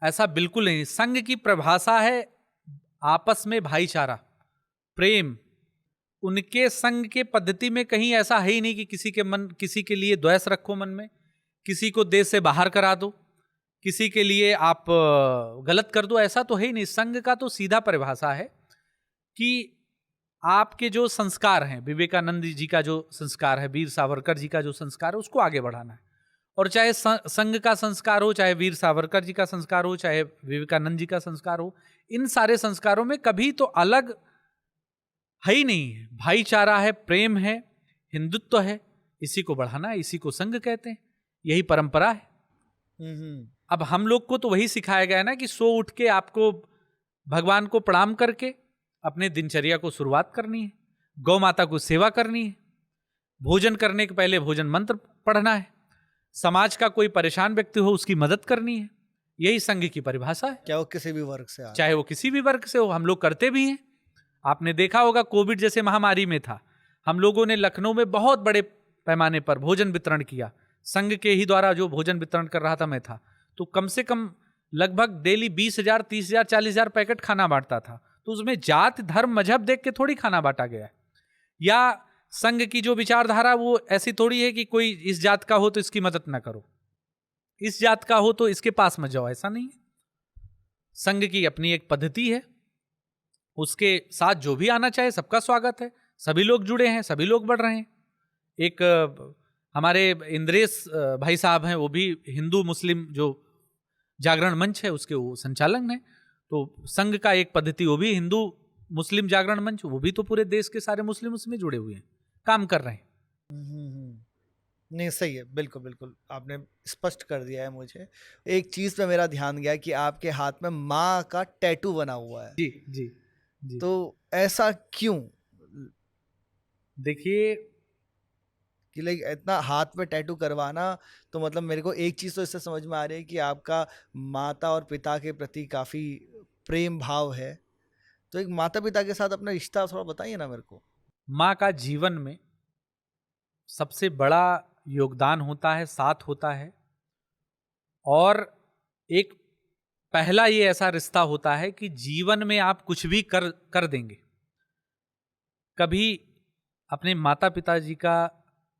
ऐसा बिल्कुल नहीं। संघ की परिभाषा है आपस में भाईचारा, प्रेम। उनके संघ के पद्धति में कहीं ऐसा है ही नहीं कि किसी के लिए द्वेष रखो मन में, किसी को देश से बाहर करा दो, किसी के लिए आप गलत कर दो, ऐसा तो है ही नहीं। संघ का तो सीधा परिभाषा है कि आपके जो संस्कार हैं, विवेकानंद जी का जो संस्कार है, वीर सावरकर जी का जो संस्कार है, उसको आगे बढ़ाना है। और चाहे संघ का संस्कार हो, चाहे वीर सावरकर जी का संस्कार हो, चाहे विवेकानंद जी का संस्कार हो, इन सारे संस्कारों में कभी तो अलग है ही नहीं है। भाईचारा है, प्रेम है, हिंदुत्व है, इसी को बढ़ाना है, इसी को संघ कहते हैं, यही परंपरा है। अब हम लोग को तो वही सिखाया गया है ना कि सो उठ के आपको भगवान को प्रणाम करके अपने दिनचर्या को शुरुआत करनी है, गौ माता को सेवा करनी है, भोजन करने के पहले भोजन मंत्र पढ़ना है, समाज का कोई परेशान व्यक्ति हो उसकी मदद करनी है। यही संघ की परिभाषा है। क्या वो किसी भी वर्ग से, चाहे वो किसी भी वर्ग से हो, हम लोग करते भी हैं। आपने देखा होगा कोविड जैसे महामारी में था, हम लोगों ने लखनऊ में बहुत बड़े पैमाने पर भोजन वितरण किया। संघ के ही द्वारा जो भोजन वितरण कर रहा था मैं था, तो कम से कम लगभग डेली 20,000, 30,000, 40,000 पैकेट खाना बांटता था। तो उसमें जात धर्म मजहब देख के थोड़ी खाना बांटा गया है। या संघ की जो विचारधारा वो ऐसी थोड़ी है कि कोई इस जात का हो तो इसकी मदद ना करो, इस जात का हो तो इसके पास मत जाओ, ऐसा नहीं है। संघ की अपनी एक पद्धति है, उसके साथ जो भी आना चाहे सबका स्वागत है। सभी लोग जुड़े हैं, सभी लोग बढ़ रहे हैं। एक हमारे इंद्रेश भाई साहब हैं, वो भी हिंदू मुस्लिम जो जागरण मंच है उसके वो संचालक हैं। तो संघ का एक पद्धति वो भी हिंदू मुस्लिम जागरण मंच, वो भी तो पूरे देश के सारे मुस्लिम उसमें जुड़े हुए हैं, काम कर रहे हैं। नहीं सही है, बिल्कुल बिल्कुल आपने स्पष्ट कर दिया है मुझे। एक चीज़ पे मेरा ध्यान गया कि आपके हाथ में माँ का टैटू बना हुआ है। जी जी जी। तो ऐसा क्यों? देखिए, कि लाइक इतना हाथ पे टैटू करवाना, तो मतलब मेरे को एक चीज़ तो इससे समझ में आ रही है कि आपका माता और पिता के प्रति काफ़ी प्रेम भाव है। तो एक माता पिता के साथ अपना रिश्ता थोड़ा बताइए ना मेरे को। माँ का जीवन में सबसे बड़ा योगदान होता है, साथ होता है, और एक पहला ये ऐसा रिश्ता होता है कि जीवन में आप कुछ भी कर देंगे, कभी अपने माता पिताजी का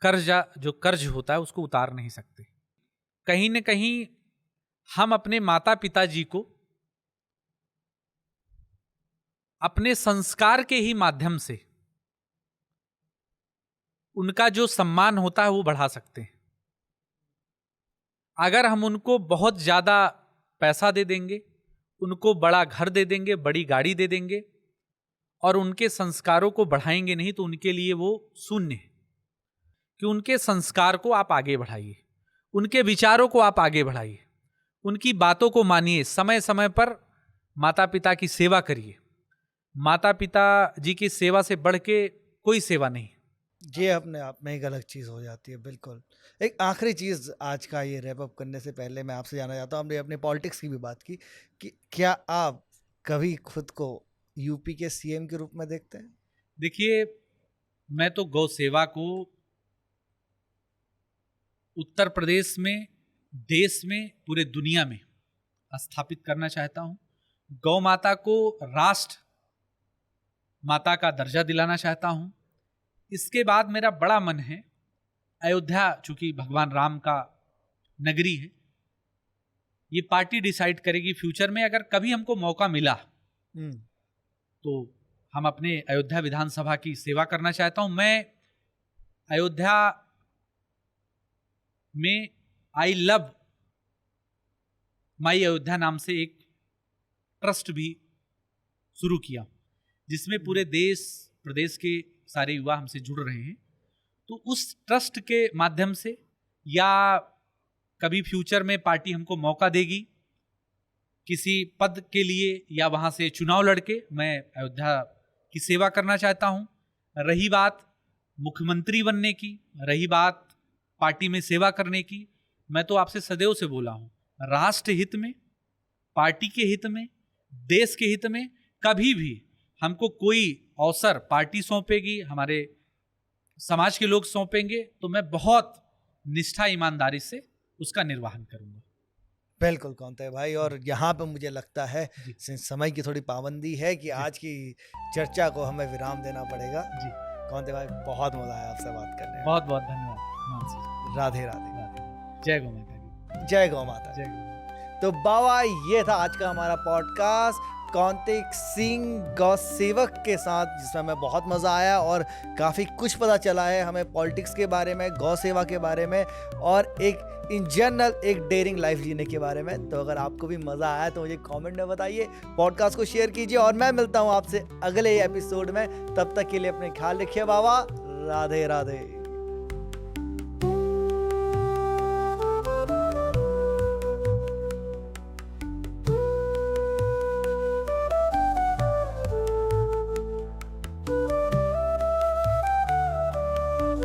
जो कर्ज होता है उसको उतार नहीं सकते। कहीं न कहीं हम अपने माता पिताजी को अपने संस्कार के ही माध्यम से उनका जो सम्मान होता है वो बढ़ा सकते हैं। अगर हम उनको बहुत ज़्यादा पैसा दे देंगे, उनको बड़ा घर दे देंगे, बड़ी गाड़ी दे देंगे, और उनके संस्कारों को बढ़ाएंगे नहीं, तो उनके लिए वो शून्य है। कि उनके संस्कार को आप आगे बढ़ाइए, उनके विचारों को आप आगे बढ़ाइए, उनकी बातों को मानिए, समय समय पर माता पिता की सेवा करिए। माता पिता जी की सेवा से बढ़ के कोई सेवा नहीं। ये अपने आप में एक अलग चीज़ हो जाती है, बिल्कुल। एक आखिरी चीज़ आज का ये रैप अप करने से पहले मैं आपसे जानना चाहता हूँ, हमने अपने पॉलिटिक्स की भी बात की, कि क्या आप कभी खुद को यूपी के सीएम के रूप में देखते हैं? देखिए, मैं तो गौ सेवा को उत्तर प्रदेश में, देश में, पूरे दुनिया में स्थापित करना चाहता हूँ। गौ माता को राष्ट्र माता का दर्जा दिलाना चाहता हूँ। इसके बाद मेरा बड़ा मन है, अयोध्या चूंकि भगवान राम का नगरी है, ये पार्टी डिसाइड करेगी फ्यूचर में, अगर कभी हमको मौका मिला तो हम अपने अयोध्या विधानसभा की सेवा करना चाहता हूं। मैं अयोध्या में आई लव माई अयोध्या नाम से एक ट्रस्ट भी शुरू किया, जिसमें पूरे देश प्रदेश के सारे युवा हमसे जुड़ रहे हैं। तो उस ट्रस्ट के माध्यम से, या कभी फ्यूचर में पार्टी हमको मौका देगी किसी पद के लिए, या वहां से चुनाव लड़के, मैं अयोध्या की सेवा करना चाहता हूं। रही बात मुख्यमंत्री बनने की, रही बात पार्टी में सेवा करने की, मैं तो आपसे सदैव से बोला हूं, राष्ट्र हित में, पार्टी के हित में, देश के हित में कभी भी हमको कोई अवसर पार्टी सौंपेगी, हमारे समाज के लोग सौंपेंगे, तो मैं बहुत निष्ठा ईमानदारी से उसका निर्वहन करूंगा। बिल्कुल कौनते भाई, और यहाँ पे मुझे लगता है समय की थोड़ी पाबंदी है कि आज की चर्चा को हमें विराम देना पड़ेगा। जी कौनते भाई, बहुत मजा आया आपसे बात करने में। बहुत बहुत धन्यवाद। राधे राधे। जय गौ माता की। जय गौ माता। जय गौ। तो बाबा, ये था आज का हमारा पॉडकास्ट कौनतेक सिंह गौ सेवक के साथ, जिसमें हमें बहुत मज़ा आया और काफ़ी कुछ पता चला है हमें पॉलिटिक्स के बारे में, गौ सेवा के बारे में, और एक इन जनरल एक डेयरिंग लाइफ जीने के बारे में। तो अगर आपको भी मज़ा आया तो मुझे कमेंट में बताइए, पॉडकास्ट को शेयर कीजिए, और मैं मिलता हूँ आपसे अगले एपिसोड में। तब तक के लिए अपने ख्याल रखिए बाबा। राधे राधे।